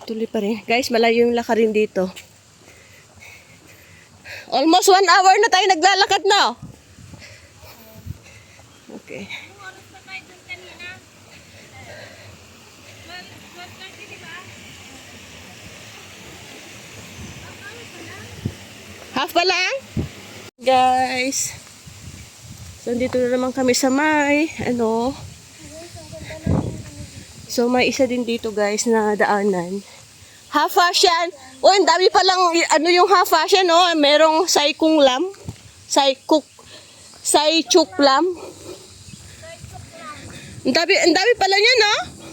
Tuloy pa rin. Guys, malayo yung lakarin dito. Almost 1 hour na tayo naglalakad na. Okay. Half pa lang? Guys. So, dito na naman kami sa may, ano. So, may isa din dito guys na daanan. Half Asian. Oh, ang dami palang, ano yung half Asian, no? Merong saikung lam. Saikuk lam. Ang dami pala niya, no?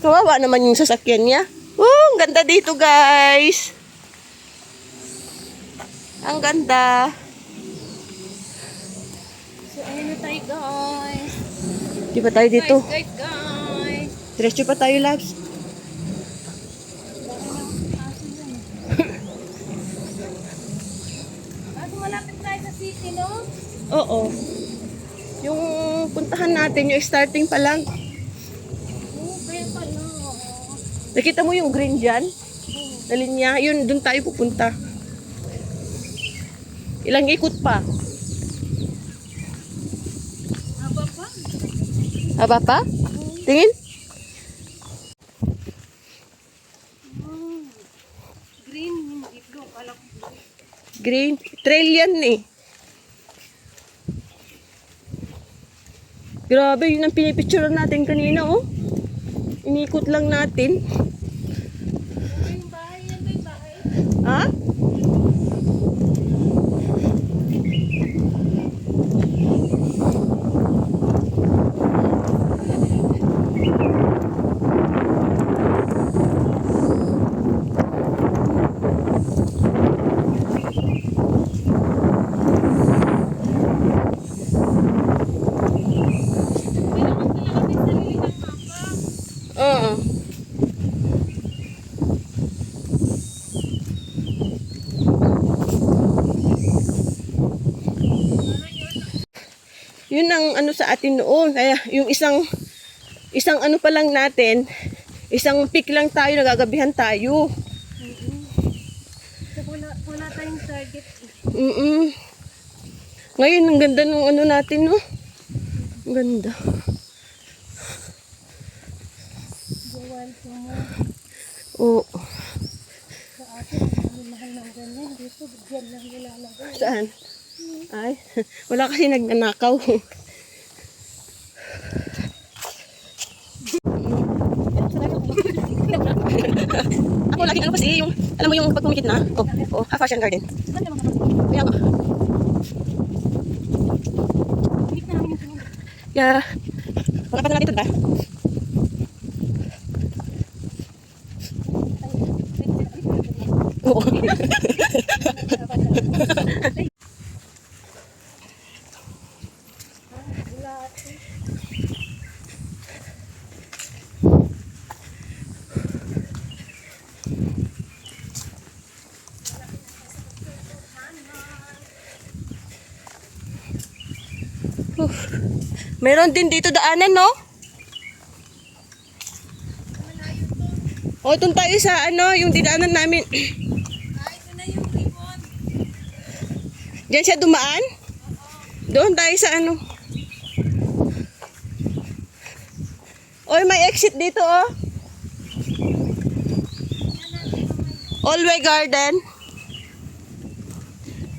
Kawawa naman yung sasakyan niya. Ang ganda dito, guys. Ang ganda. So, ayun na tayo, guys. Di ba tayo dito? Guys. Diretso pa tayo, Labs. Malapit tayo sa city, no? Oo. Yung puntahan natin, yung starting pa lang. Kaya pala. Nakita mo yung green dyan? Na linya, yun, dun tayo pupunta. Ilang ikot pa? Haba pa. Haba pa? Tingin? Green, hindi blue. Kala ko blue. Green. Trail yan eh. Grabe, yun ang pinipicture natin kanina, oh. Inikot lang natin. Yung bahay, yan ba yung bahay? Ha? Oo. Yun ang ano sa atin noon. Kaya yung isang ano pa lang natin, isang peak lang tayo, nagagabihan tayo. So, wala tayong target. Ngayon, ang ganda ng ano natin, no? Ang ganda. Buwan ko mo. Oo. Sa atin, ang mahal ng ganyan. Dito, dyan lang nilalagay. Saan? Ay, wala kasi nagnanakaw. Ako lagi ano kasi yung, alam mo yung pag pumikit na? Half Asian garden. Kaya nga. Yeah. Mga pa natin ito ba? Oo. Meron din dito daanan, no? O, doon tayo sa ano, yung dinaanan namin. Ito na yung ribbon. Diyan siya dumaan? Doon tayo sa ano. Oy, may exit dito, oh. Allway Garden.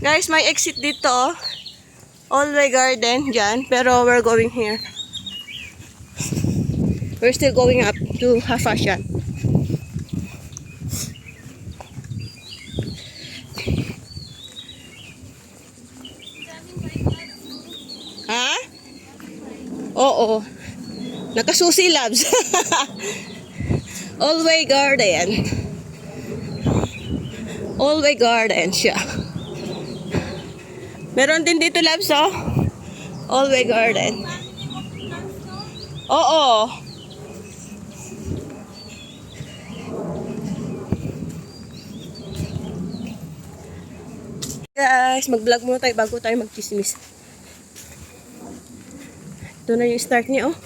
Guys, may exit dito, oh. Allway Garden, dyan. Pero we're going here. We're still going up to Hafasyan. Ha? Oo. Nakasusi, loves. Allway Garden. Allway Garden siya. Meron din dito, loves, oh. Allway Garden. Oo. Guys, mag-vlog muna tayo bago tayo mag-chismis. Ito na yung start niya, oh.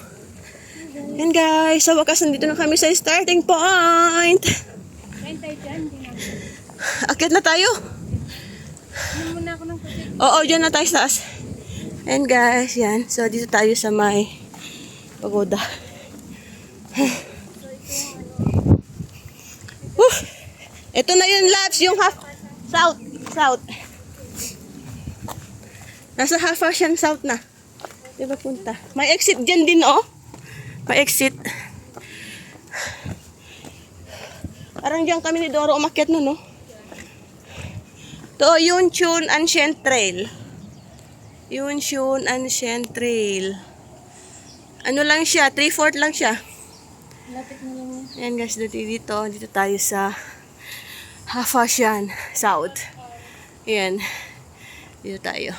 And guys, sa wakas nandito na kami sa starting point. Kain tayo dyan. Akit na tayo. Ano muna ako ng tubig. Oo, dyan na tayo sa taas. And guys, yan. So, dito tayo sa may pagoda. Ito na yung labs, yung half south. South. Nasa Hafasyan South na. Diba punta? May exit dyan din, oh. May exit. Parang dyan kami ni Doro umakyat no, no? To, Yunchun Ancient Trail. Yunchun Ancient Trail. Ano lang siya? 3/4 lang siya. Lapit na lang yan. Ayan guys, dito tayo sa Hafasyan South. Ayan. Dito tayo.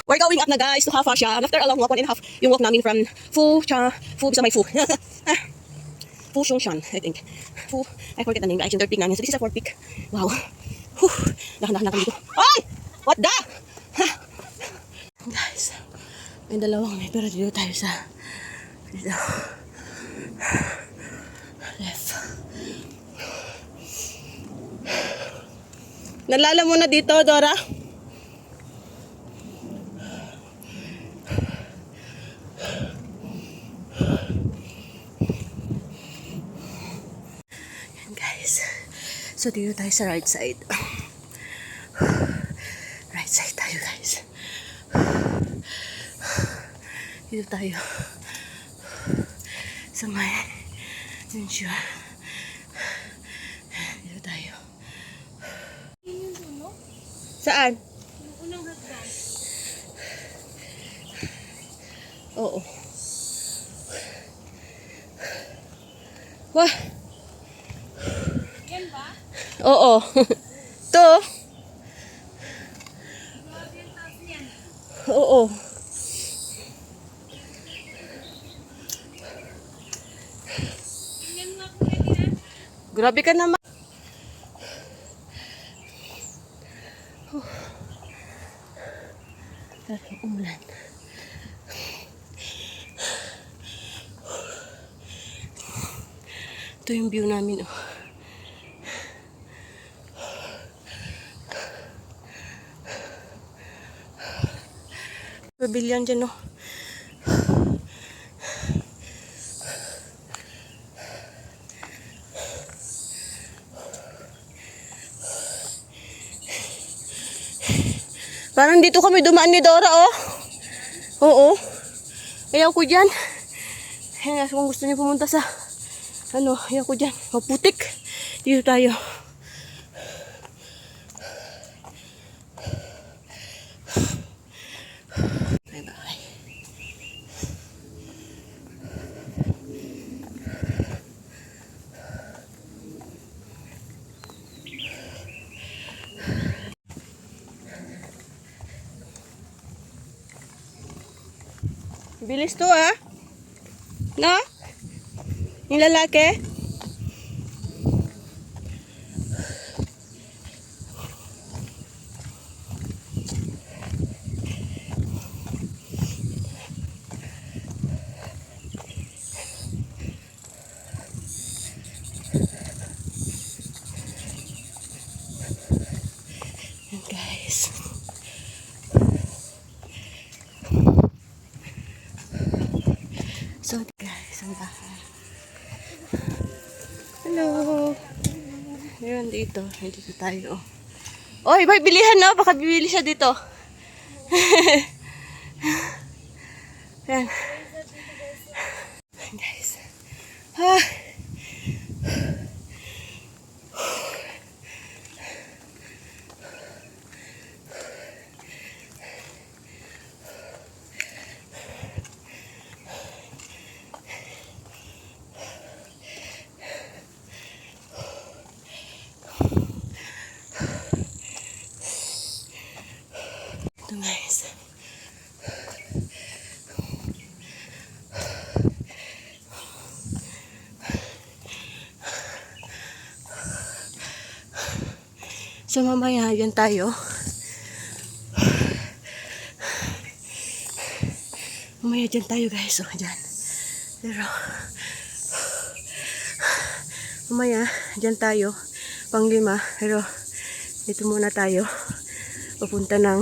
We're going up na guys to Hafasyan. After a long walk, 1.5 yung walk namin from Fu sa may Fu. Fu Shongshan, I think. Fu, I forget the name, actually third peak namin. So this is a fourth peak. Wow. Dahan-dahan na kami dito. Ay! What the? Guys, may dalawang may pero dito tayo sa dito. Left. Nalala mo na dito, Dora? Yan guys. So dito tayo sa right side. Right side tayo guys. Dito tayo. Sa may yun siya. Dito tayo. Yun yung dulo. Saan? Yung unang hagdan. Oo. Wah. Yan ba? Oo. To. Grabe yung taas niyan. Oo. Tingnan mo ako ready na. Grabe ka naman. Umulan. Ito yung view namin, oh. Pavilion dyan, oh. Parang dito kami dumaan ni Dora, oh. Oo. Ayaw ko dyan. Ayan, kung gusto niyo pumunta sa ano, ayaw ko dyan. Maputik. Dito tayo. Bye-bye. Bilis to ah. No? Yung lalaki? Yan guys. So guys, ang bahay. Hello. Yun dito. Dito tayo. Oy, may bilihan no? Baka bibili siya dito. Yan. Guys. Ah. Ito guys. So mamaya yan tayo. Mamaya dyan tayo guys. So dyan. Pero mamaya dyan tayo. Pang-5. Pero dito muna tayo. Papunta ng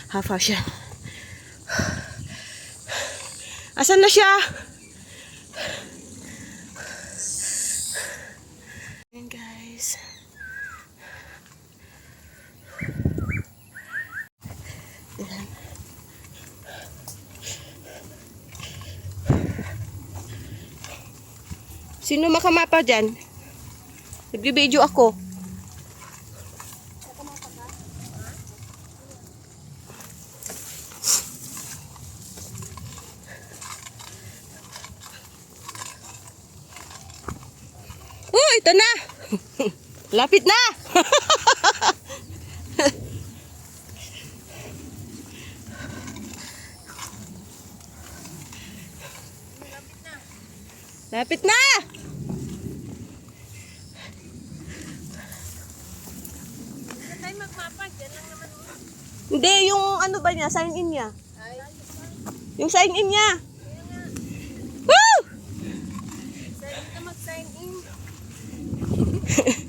half fashion. Asan na siya? Ayan guys. Ayan. Sino makamapa dyan? Nag-video ako. Ito na. Lapit na. Lapit na. Tayo magmapa, dyan lang naman. Hindi, yung ano ba niya, sign in niya. Yung sign in niya. Woo! Saan ka mag-sign in?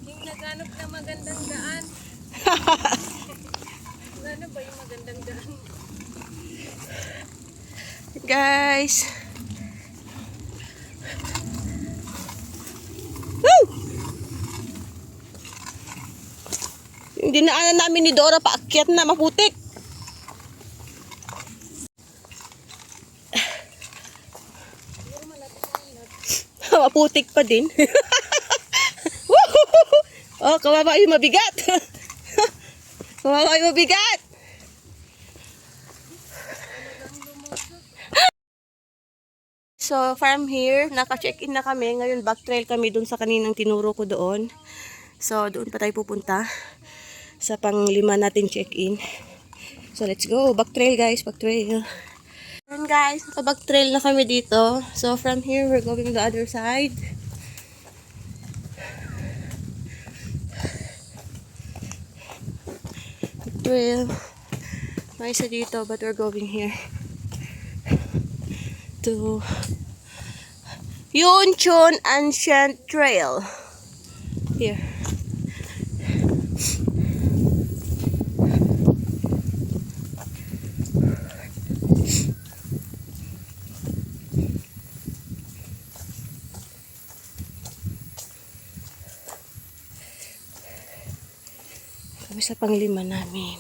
Yung naghanap na magandang daan. Ano ba yung magandang daan? Guys. Woo! Yung dinaanan namin ni Dora, paakyat na, maputik. Maputik pa din. Oh, kawawa yung mabigat. Kawawa yung mabigat. So, from here, naka-check-in na kami. Ngayon, back trail kami dun sa kaninang tinuro ko doon. So, doon pa tayo pupunta sa pang-5 natin check-in. So, let's go. Back trail, guys. Back trail. And guys, naka-back trail na kami dito. So, from here, we're going the other side. Back trail. May isa dito, but we're going here. To Yunchun Ancient Trail. Here. Kami sa pang-5 namin.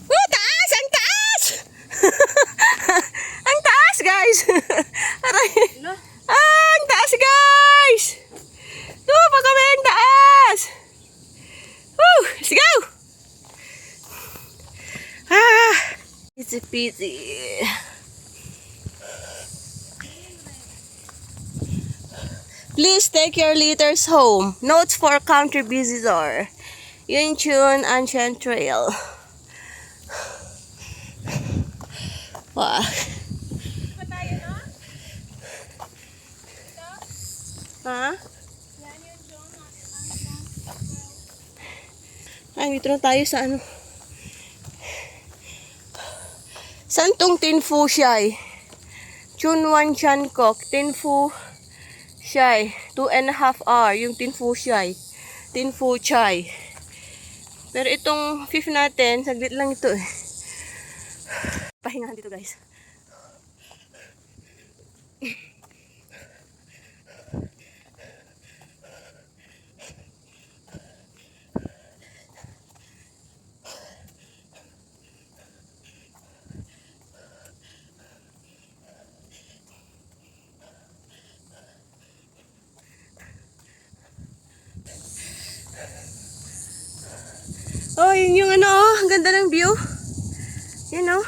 Oh, taas! Ang taas! Ang taas, guys! Aray! Ah, ang taas, guys! Oh, pa kami ang taas! Woo! Let's go! Ah! Easy peasy. Please take your litters home. Notes for country visitor. Yunchun Ancient Trail. Wow. Ba tayo, no? Ha? Yan yung John. Ay, dito na tayo sa ano. Saan tong Tin Phu Shai? Chunwan Chan Kok, Tin Phu Shai. 2.5 hour yung Tin Phu Shai. Tin Phu Chai. Pero itong fifth natin, saglit lang ito eh. Pahingahan dito guys. Oh, yun yung ano, oh, ang ganda ng view. Yan oh.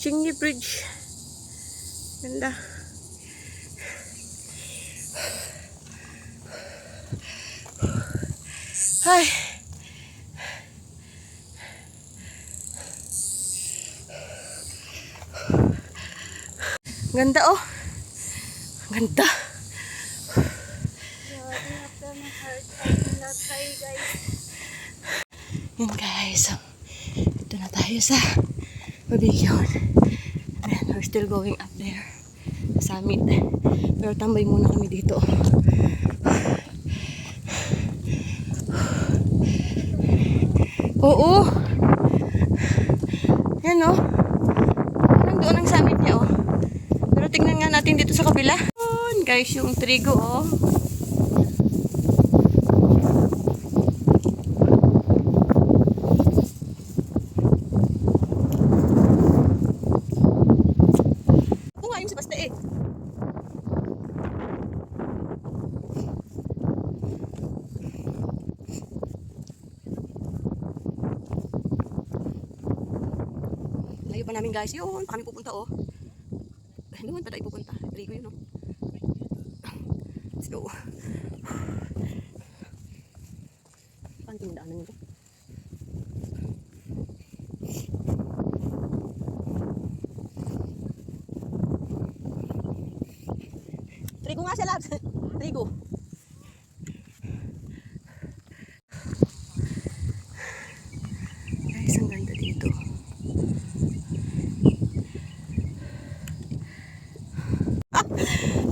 Chingyi Bridge. Ganda. Ay. Ganda oh. Ganda. Yan guys. So, ito na tayo sa pavilion. And we're still going up there. Sa summit. Pero tambay muna kami dito. Oo. Yan oh. Parang doon ang summit niya oh. Pero tingnan nga natin dito sa kabila. Yun, guys, yung trigo oh. Oo nga, yung si Basta eh. Layo pa namin guys. Yun, pa kami pupunta oh. Doon pa tayo pupunta. Trigo yun oh. Let's go. Paano tinadaanan nito? Trigo nga siya, Labs. Trigo. Guys, ang ganda dito.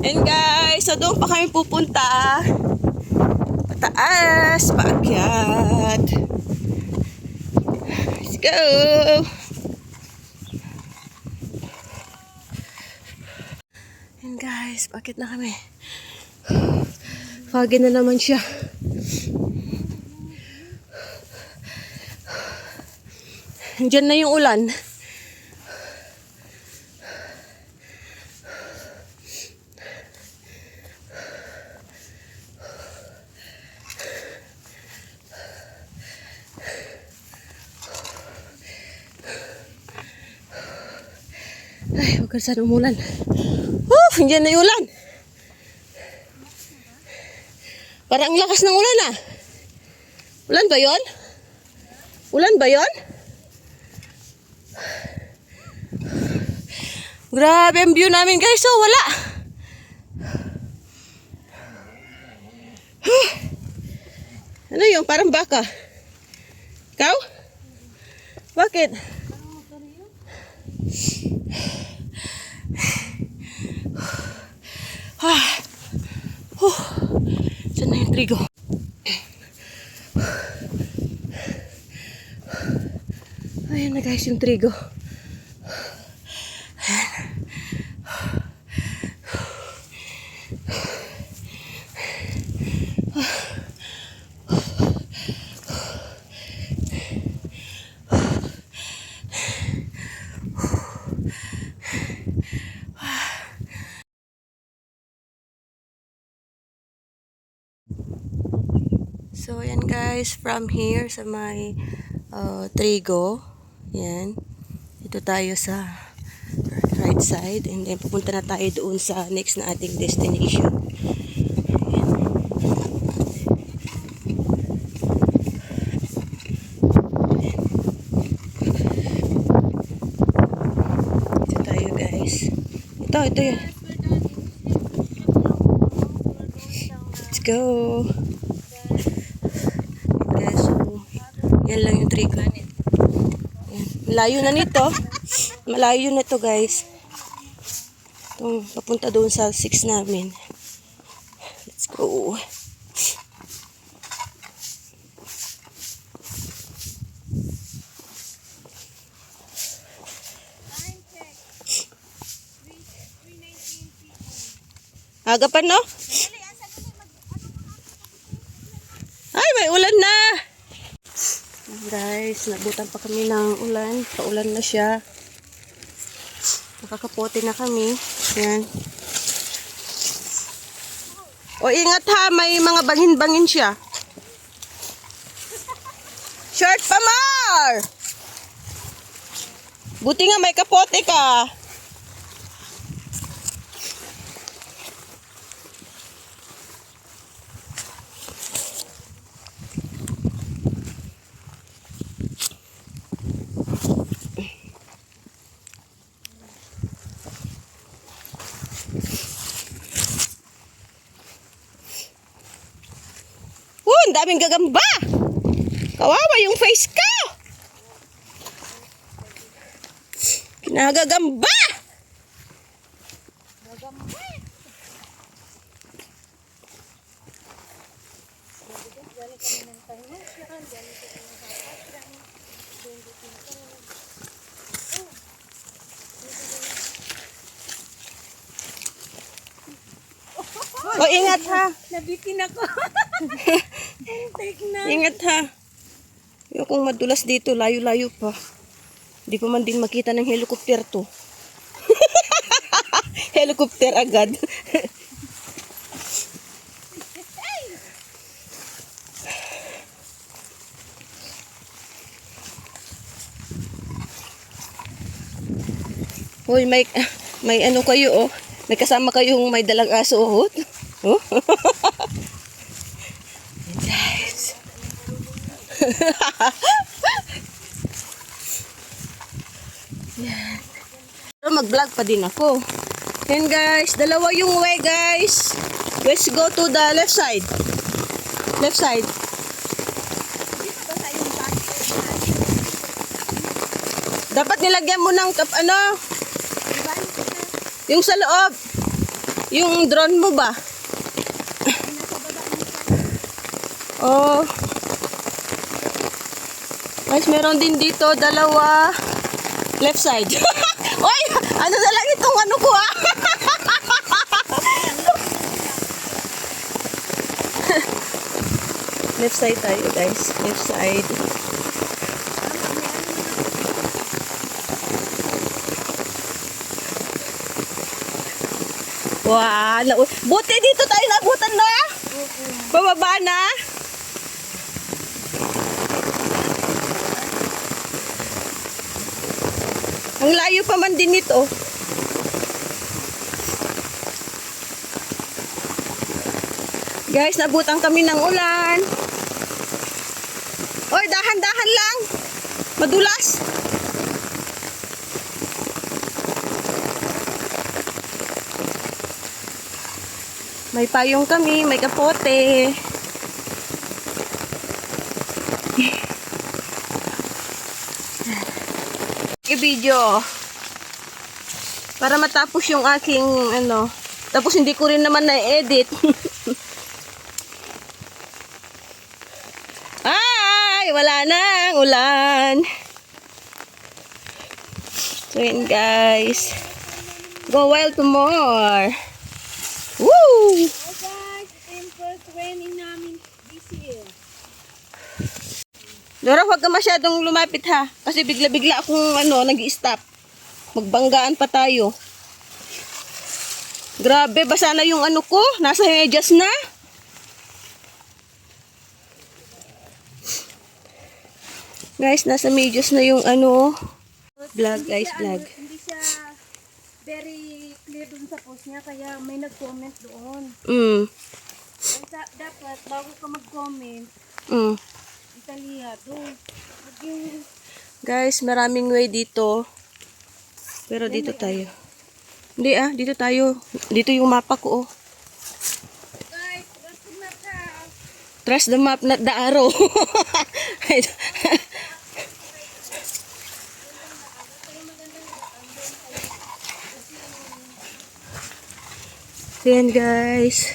And guys, so doon pa kami pupunta. Pataas, paakyat. Let's go. And guys, paakyat na kami. Foggy na naman siya. Diyan na yung ulan. Ay, huwag ka sana umulan. Diyan na yung ulan. Parang ang lakas ng ulan ah. Ulan ba yon? Ulan ba yon? Grabe ang view namin guys. So wala. Ano yun? Parang baka. Ikaw? Bakit? Saan na yung trigo? Ayan na guys yung trigo. So, ayan guys, from here sa may trigo, yan, dito tayo sa right side, and then pupunta na tayo doon sa next na ating destination. ito yun. Let's go. Okay, so, yan lang yung trick. Yan. Malayo na nito. Malayo na to guys. Itong papunta doon sa 6 namin. Let's go. Aga pa, no? Ay, may ulan na! Guys, nabutan pa kami ng ulan. Paulan na siya. Nakakapote na kami. Yan. O, ingat ha. May mga bangin-bangin siya. Short pa, Mar! Buti nga may kapote ka. Ang daming gagamba. Kawawa yung face ko. Kinagagamba. O, ingat ha. Nabitin ako. Ingat ha. Yung kung madulas dito, layo-layo pa. Hindi pa man din makita ng helicopter to. Helicopter agad. Hoy, may ano kayo oh. May kasama kayong may dalang aso oh. Oh. Guys. Yan. Mag-vlog pa din ako. Yan guys, dalawa yung way guys. Let's go to the left side. Left side. Dapat nilagyan mo ng yung sa loob. Yung drone mo ba? Oh. Guys, meron din dito dalawa left side. Oy, ano na lang itong ano ko ah. Left side tayo guys. Left side. Wow, buti dito tayo nabutan na. Bababa na. Ang layo pa man din ito. Guys, nabutan kami ng ulan. Oy, dahan-dahan lang. Madulas. May payong kami, may kapote. I-video. Para matapos yung aking ano. Tapos hindi ko rin naman na-edit. Ay, wala na ang ulan. So yun guys. Go wild to more. Woo! Oh guys, ito yung first raining namin this year. Dora, huwag ka masyadong lumapit ha. Kasi bigla-bigla akong nag-i-stop. Magbanggaan pa tayo. Grabe, basa na yung ano ko. Nasa medyas na. Guys, nasa medyas na yung vlog guys, vlog. Hindi siya very clear dun sa post niya, kaya may nag-comment doon. Kaya dapat, bago ka mag-comment, italihado. Yung... Guys, maraming way dito. Pero dito tayo. Hindi dito tayo. Dito yung mapa ko, oh. Guys, trust the map ha. Trust the map, not the arrow. Ayan guys.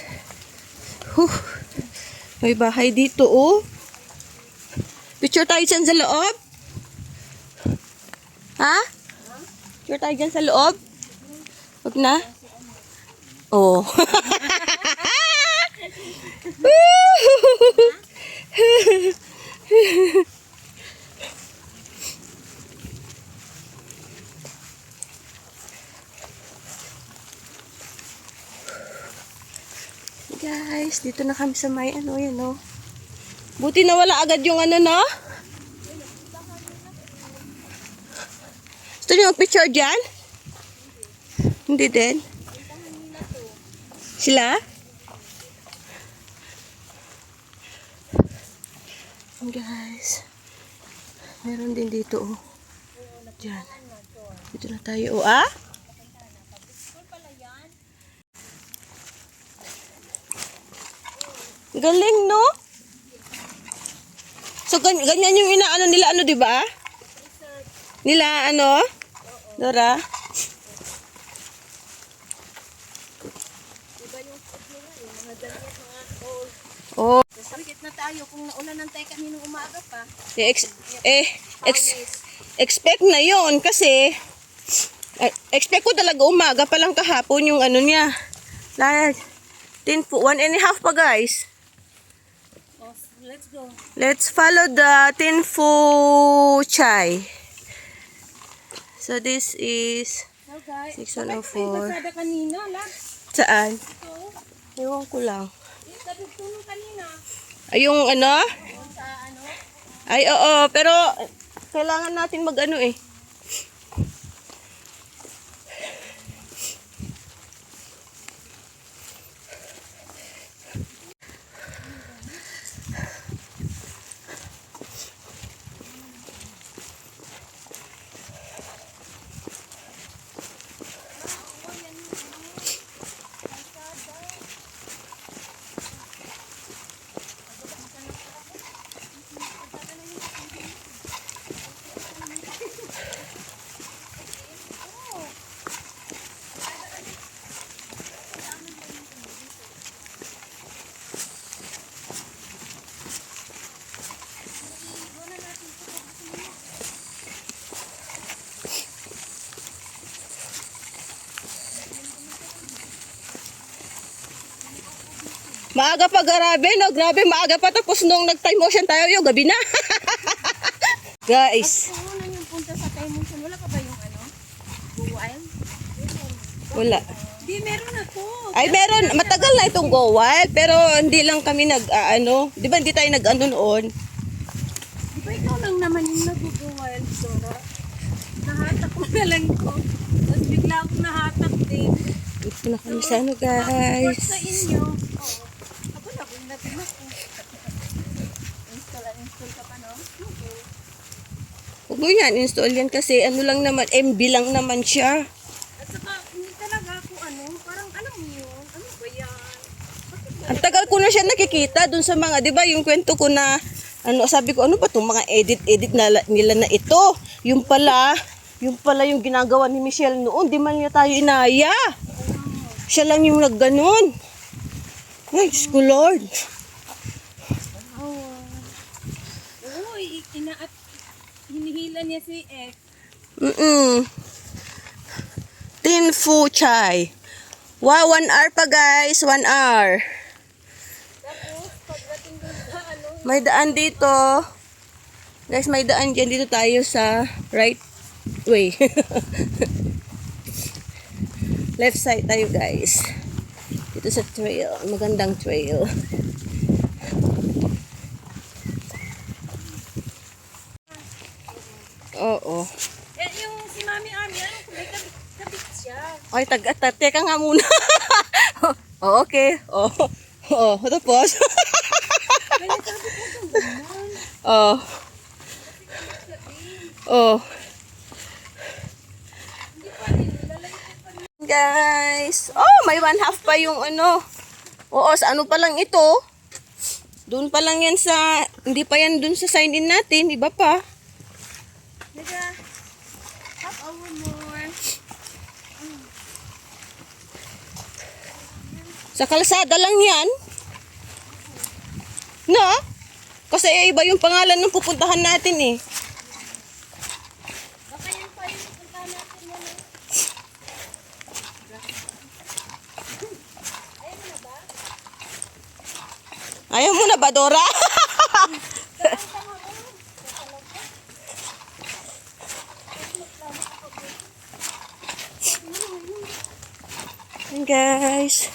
May bahay dito, oh. Picture tayo dyan sa loob. Ha? Picture tayo dyan sa loob. Huwag na. Oh. Guys, dito na kami sa may ano, yan, oh. Buti na wala agad yung ano, no? Gusto niyo mag-picture dyan? Hindi din. Sila? Guys, meron din dito, oh. Dyan. Dito na tayo, oh, Galing, no? So, ganyan yung inaano nila, ano, di ba? Nila, ano? Dora? Diba yung food nila eh, mga daliit, mga old. Oh. Sakit na tayo kung naulan ng tayo kaninong umaga pa. Expect na yon kasi expect ko talaga umaga pa lang kahapon yung ano niya. Like, 1.5 pa, guys. Oh, let's go. Let's follow the Tinfu Chai. So this is So guys, 604. basada kanina, lag. Saan? So, Ewan ko lang. yung sabi tulong kanina. Ay, yung ano? Doon sa ano, Ay, oo. Pero kailangan natin mag-ano eh. Maaga pa, grabe, no? Grabe, maaga pa. Tapos nung nag-time motion tayo, yung gabi na. Guys, kung ano yung punta sa Taimunsan, wala pa ba yung ano? Go Wild? wala. Di, meron ako. Ay, meron. Matagal na itong Go Wild. Pero hindi lang kami nag-ano. Di ba hindi tayo nag-ano noon? Di ba ikaw lang naman yung nag-go wild, Dora? Nahatak mo na lang ko. Tapos bigla akong nahatak din. Dito na kami sa ano, Report guys. sa inyo. Oo. Ako na, kung natin ako. Install ka pa, no? Okay. Huwag mo yan, install yan kasi ano lang naman, MB lang naman siya. At saka, hindi talaga ako ano, parang alam mo yun. Ano ba yan? Bakit ba? Ang tagal ko na siya nakikita dun sa mga, di ba, yung kwento ko na, ano, sabi ko, ano ba itong mga edit nila na ito? Yung pala yung ginagawa ni Michelle noon, di man niya tayo inaya. Siya lang yung nagganon. Ay, Diyos ko, Lord. Oo, hinihila niya si F. Tinfu Chai. Wow, 1 hour pa, guys. 1 hour. Tapos, pagdating doon sa ano, May daan dito. Guys, may daan dyan. Dito tayo sa right way. Left side tayo, guys. Dito sa trail. Magandang trail. Oo. eh, yung si Mami Ami, ano, may kabit siya. Ay, teka nga muna. Oh, okay. Oh. Oh, tapos. Kaya sabi ko kung gano'n. Oh. Oh. Hindi pa rin, lalagay pa rin. guys. Oh, may 1/2 pa yung ano. Oo, sa ano pa lang ito. Doon pa lang yan sa, hindi pa yan doon sa sign-in natin. Iba pa. Diga, half hour more. Sa kalsada lang yan. No? Kasi iba yung pangalan ng pupuntahan natin eh. Baka yan pa yung punta natin yan eh. Ayaw mo na ba, Dora? Hey guys.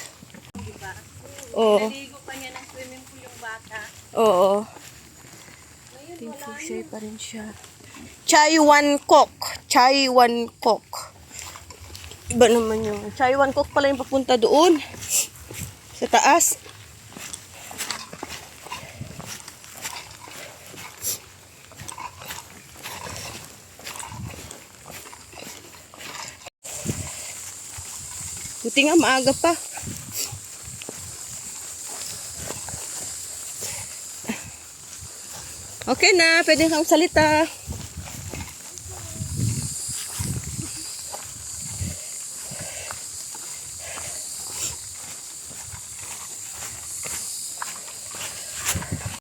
Oo. Naligo pa niya ng swimming pool yung bata. Oo. Ting Fushay pa rin siya. Chai Wan Kok. Chai Wan Kok. Iba naman yung Chai Wan Kok pala yung papunta doon. Sa taas. Buti nga maaga pa. Okay na, pwede kang salita.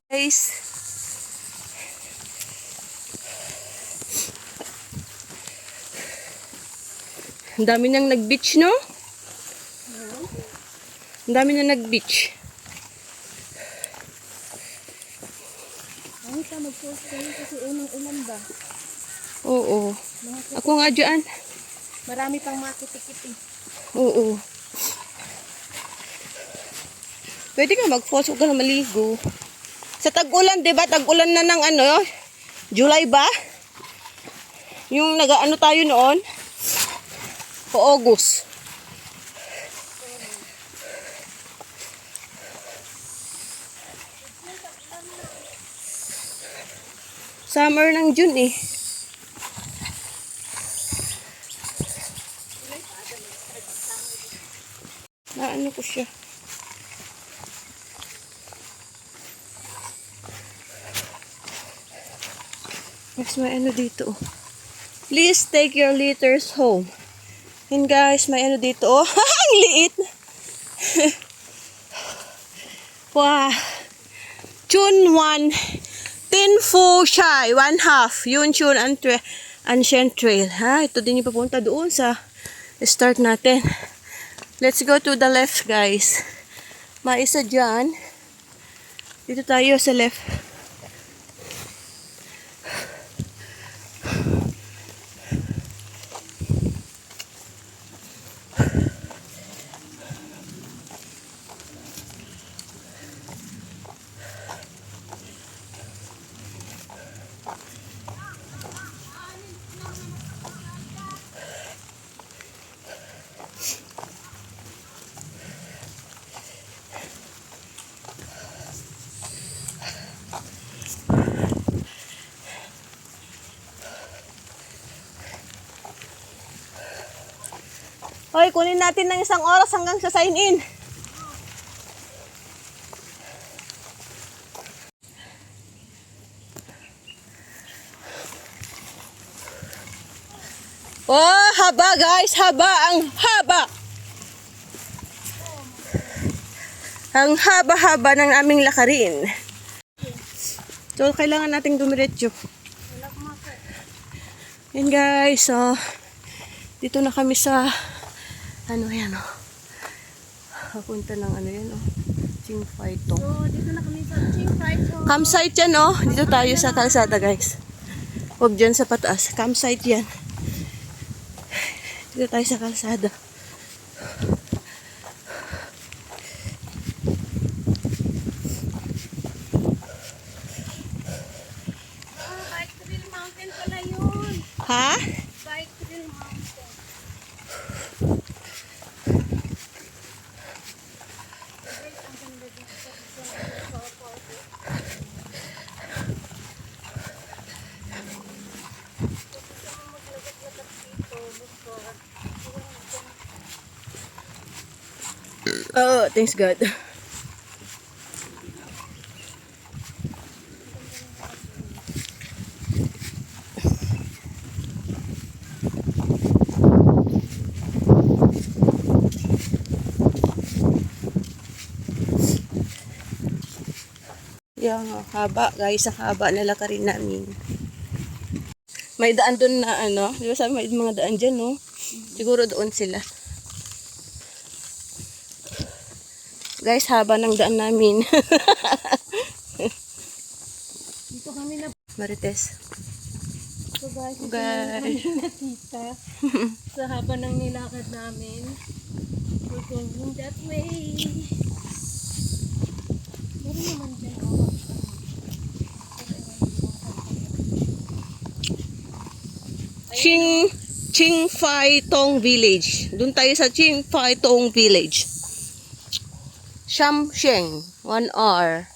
Guys. Ang dami nang nag-beach, no? Ang dami na nag-beach. Bakit ka mag-post kayo kasi unang ulan ba? Oo. Ako nga dyan. Marami pang makitikit eh. Oo. Pwede ka mag-post, huwag ka na maligo. Sa tag-ulan, diba? Tag-ulan na ng ano, July ba? Yung nag-ano tayo noon? O August. Summer ng June eh. Naano ko siya. Mas may ano dito oh. Please take your litters home. And guys, may ano dito oh. Ang liit. Wow. Chun 1 Tin Fu Shai 1/2 Yun Chun Ancient Trail. Ha? Ito din yung papunta doon sa start natin. Let's go to the left guys. May isa dyan. Dito tayo sa left. Hoy, kunin natin ng 1 oras hanggang sa sign-in. Oh, haba guys, haba, ang haba. Ang haba-haba ng aming lakarin. So, kailangan nating dumiretso. Yan guys, so, dito na kami sa, ano yan oh. Papunta ng ano yan oh. Qingfai Tong. So, dito na kami sa Qingfai Tong. Campsite yan oh. Dito tayo sa kalsada guys. Huwag dyan sa pataas. Campsite yan. Dito tayo sa kalsada. Bike Trail Mountain pala yun. Ha? Bike Trail Mountain. Oh, thanks God. Yung haba, guys, ang haba na lakarin namin. May daan doon na ano, di ba sabi may mga daan dyan, no? Siguro doon sila. Guys, haba ng daan namin. Dito kami na Marites. so guys. Ito Guys. kami nakita sa haba ng nilakad namin. We're going that way. Meron naman dyan. Ching Phai Tong Village. Doon tayo sa Ching Phai Tong Village. Shamsheng, 1 hour.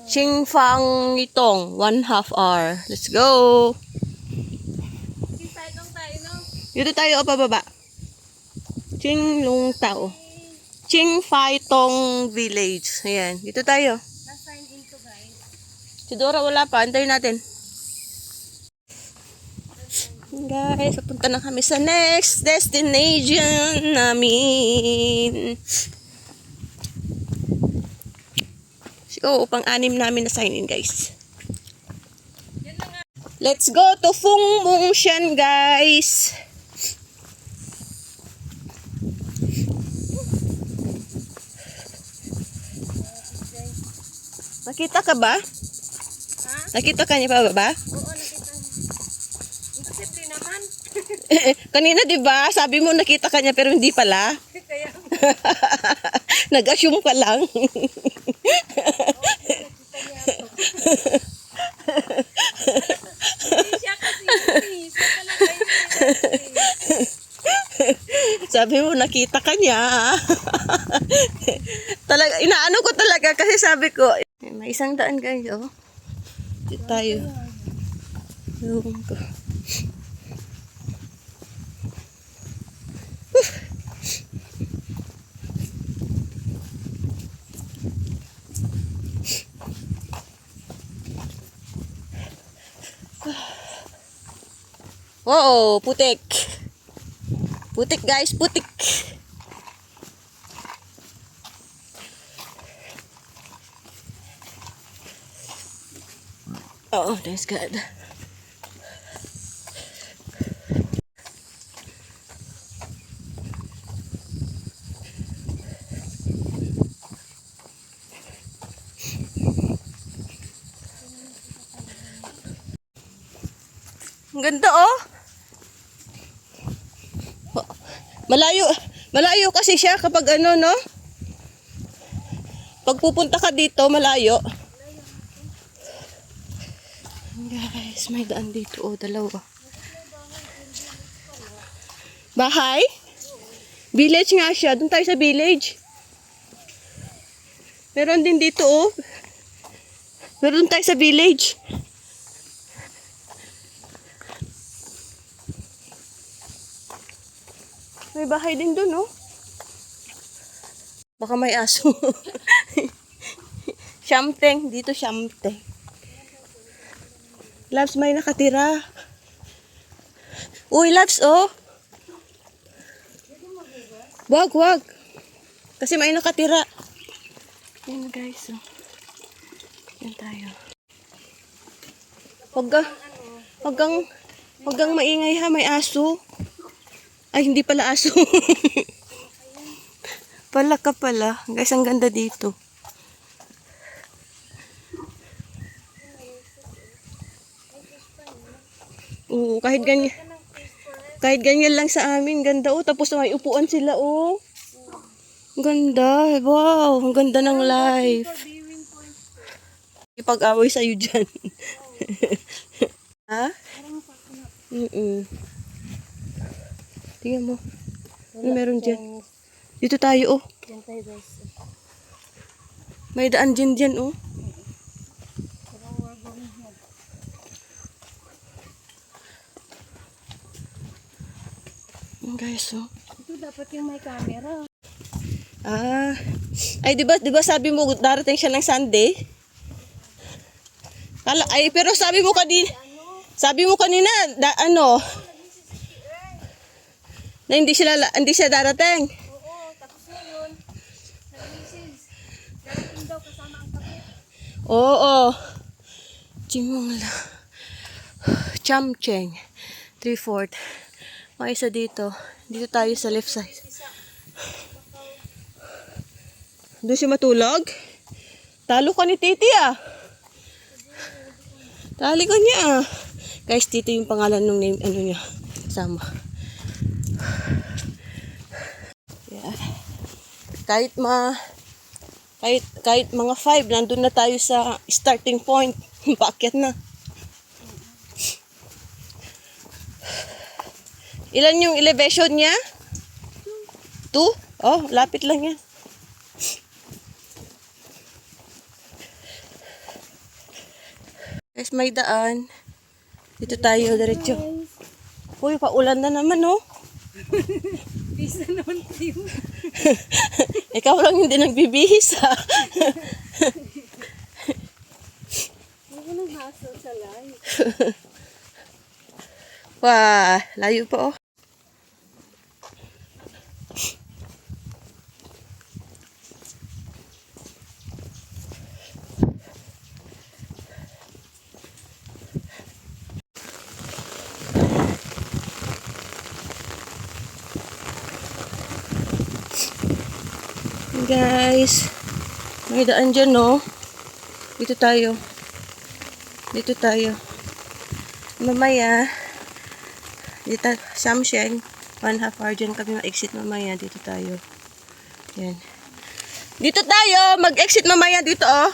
Ching Phang Itong, 1/2 hour. Let's go! Kita itong tayo, no? Dito tayo o pababa. Ching Lung Tao. Ching Phai Tong Village. Ayan, dito tayo. Na-sign in to, guys. Si Dora wala pa, antayin natin. Guys, papunta na kami sa next destination namin. So, pang-anim namin na sign in, guys. Let's go to Fung Mung Shan, guys. Nakita ka ba? Ha? Nakita ka niya pa ba? Oo, nakita niyo. Imposible naman. Kanina, di ba? Sabi mo nakita ka niya pero hindi pala. Kaya, Nag-assume ka lang. hindi siya kasi yun. Siya talaga yun. Sabi mo nakita ka niya. Talaga, inaano ko talaga kasi sabi ko, may isang daan guys, oh. Dito tayo. Ewan ko. Wow, putik. Putik guys, putik. Oh, that's good. Ang ganda oh. Malayo, malayo kasi siya kapag ano, no? Pag pupunta ka dito, malayo. Guys, may daan dito, oh, dalawa. Bahay? Village nga siya, doon tayo sa village. Meron din dito, oh. Meron tayo sa village. May bahay din doon, oh. Baka may aso. Shamteng. Dito Shamteng. Labs, may nakatira. Uy, Labs, oh. Wag, wag. Kasi may nakatira. Yan, guys, oh. Yan tayo. Wag kang maingay ha, may aso. Ay, hindi pala aso. Pala ka pala. Guys, ang ganda dito. Oo, kahit ganyan lang sa amin. Ganda, oh. Tapos may upuan sila, oh. Ang ganda. Wow, ang ganda ng life. Ipag-away sa'yo dyan. Ha? Tingnan mo. Ano meron dyan? Dito tayo, oh. Yan tayo, guys. May daan dyan, oh. Guys, oh. Ito dapat yung may camera. Ah. Ay, di ba sabi mo darating siya ng Sunday? Ay, pero sabi mo kanina, na hindi siya darating. Oo, tapos ngayon, nag-message. Darating daw kasama ang kapit. Oo. Chimongla. Chamcheng. 3/4. May isa dito. Dito tayo sa left side. Doon siya matulog? Talo ka ni Titi ah. Tali ka niya ah. Guys, Titi yung pangalan ng name, niya. Sama. Yeah. Kahit mga 5, nandun na tayo sa starting point. Paakyat na. Ilan yung elevation niya? 2? Oh, lapit lang yan. Guys, may daan. Dito tayo, diretso. Uy, paulan na naman, oh. Peace na naman tayo. Ikaw lang hindi nagbibihis, ha? Huwag mo nang hassle sa life. Wah, layo pa, oh. Guys, may daan dyan, no? Dito tayo. Mamaya, dito, Samsheng, 1/2 hour dyan kami ma-exit mamaya. Dito tayo. Yan. Dito tayo, mag-exit mamaya dito, oh.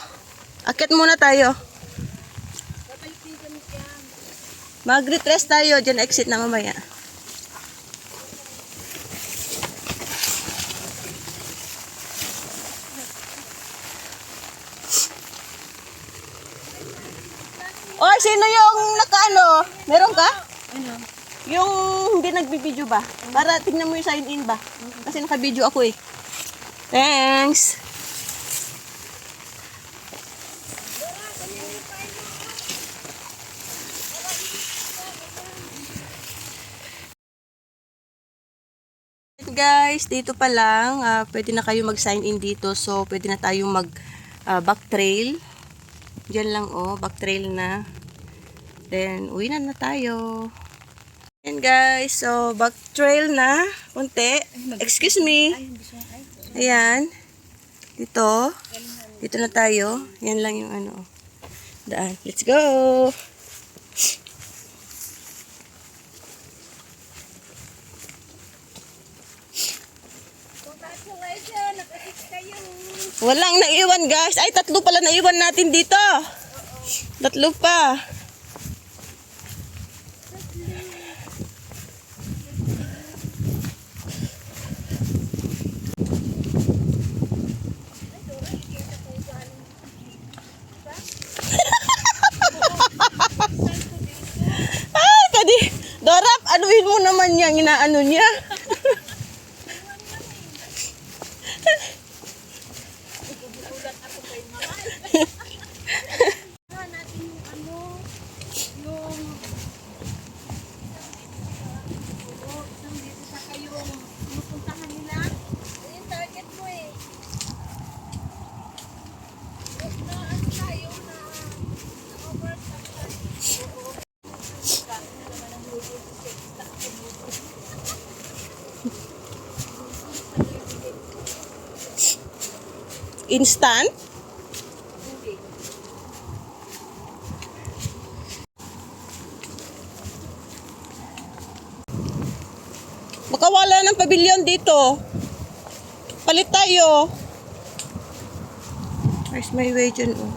Akit muna tayo. Mag-retest tayo, dyan exit na mamaya. Oy, sino yung nakaano? Meron ka? Ano? Yung hindi nagbibideo ba? Para tingnan mo yung sign in ba? Kasi naka-video ako eh. Thanks! Guys, dito pa lang, pwede na kayo mag-sign in dito. So, pwede na tayong mag-back trail. Diyan lang, oh, back trail na. Then, uwi na tayo. And guys, so, back trail na. Kunti. Excuse me. Ayan. Dito. Dito na tayo. Yan lang yung daan. Let's go! Congratulations! Nakasik kayo! Walang naiwan guys. Ay, 3 pala naiwan natin dito. 3 pa. Ay, kadi. Dorap, anuhin mo naman yan. Inaano niya. Instant? Baka wala ng pavilion dito. Palit tayo. Where's my way dyan, oh?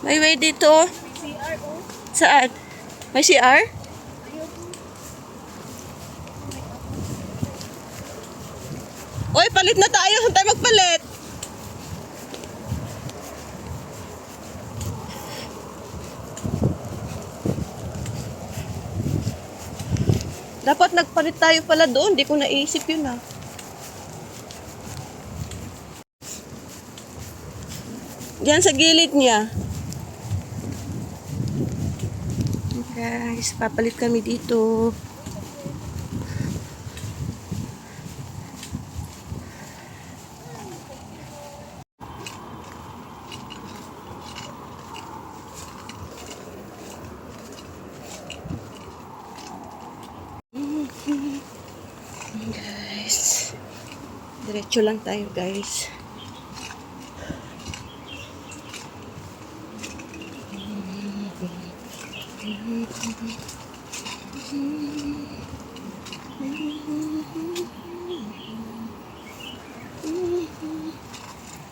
May way dito. CR, oh. Saan? May CR? Oy, palit na tayo. Saan tayo magpalit? Dapat nagpalit tayo pala doon. Hindi ko naisip yun, ah. Diyan sa gilid niya. Guys, papalit kami dito. Guys, diretso lang tayo guys.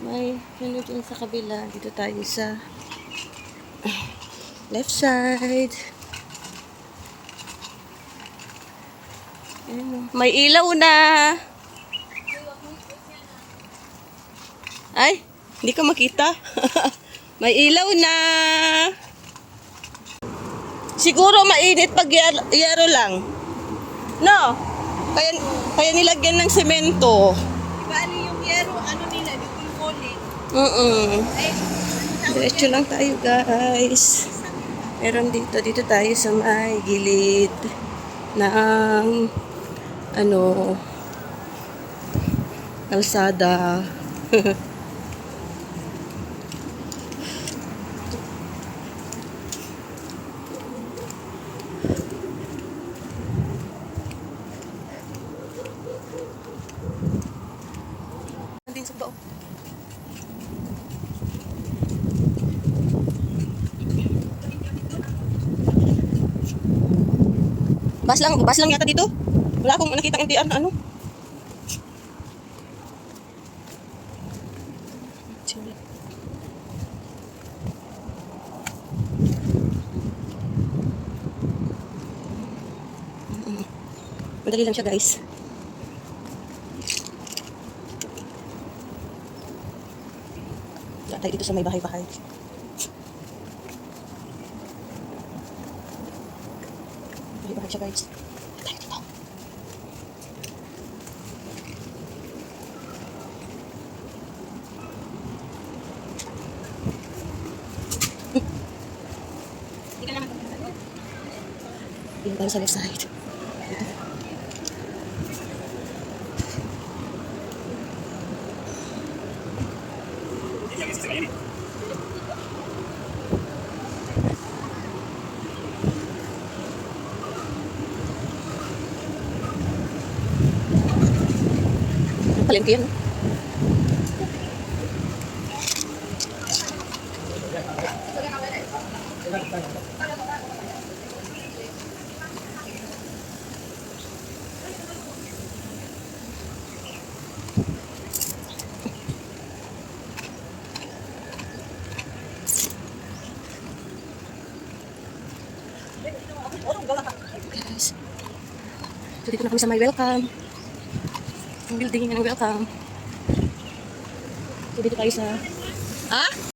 May ano dyan sa kabila. Dito tayo sa left side. Ayan, may ilaw na. Ay, hindi ka makita. May ilaw na. Siguro mainit pag yero lang. No? Kaya nilagyan ng semento. Bali yung yero, ano nila, yung ulit. Diretso lang tayo guys. Meron dito tayo sa may gilid ng kalsada. Andin sa bao. Bas lang yata dito. Wala akong nakita ng MTR na ano. Madali lang siya guys. Tayo dito sa may bahay-bahay. Bahay-bahay siya guys. Tayo dito. Dito tayo sa left side. Dito. Palengke yan. Guys, so dito na kami sa may welcome. Ang building ng welcome. So dito tayo sa... Ah?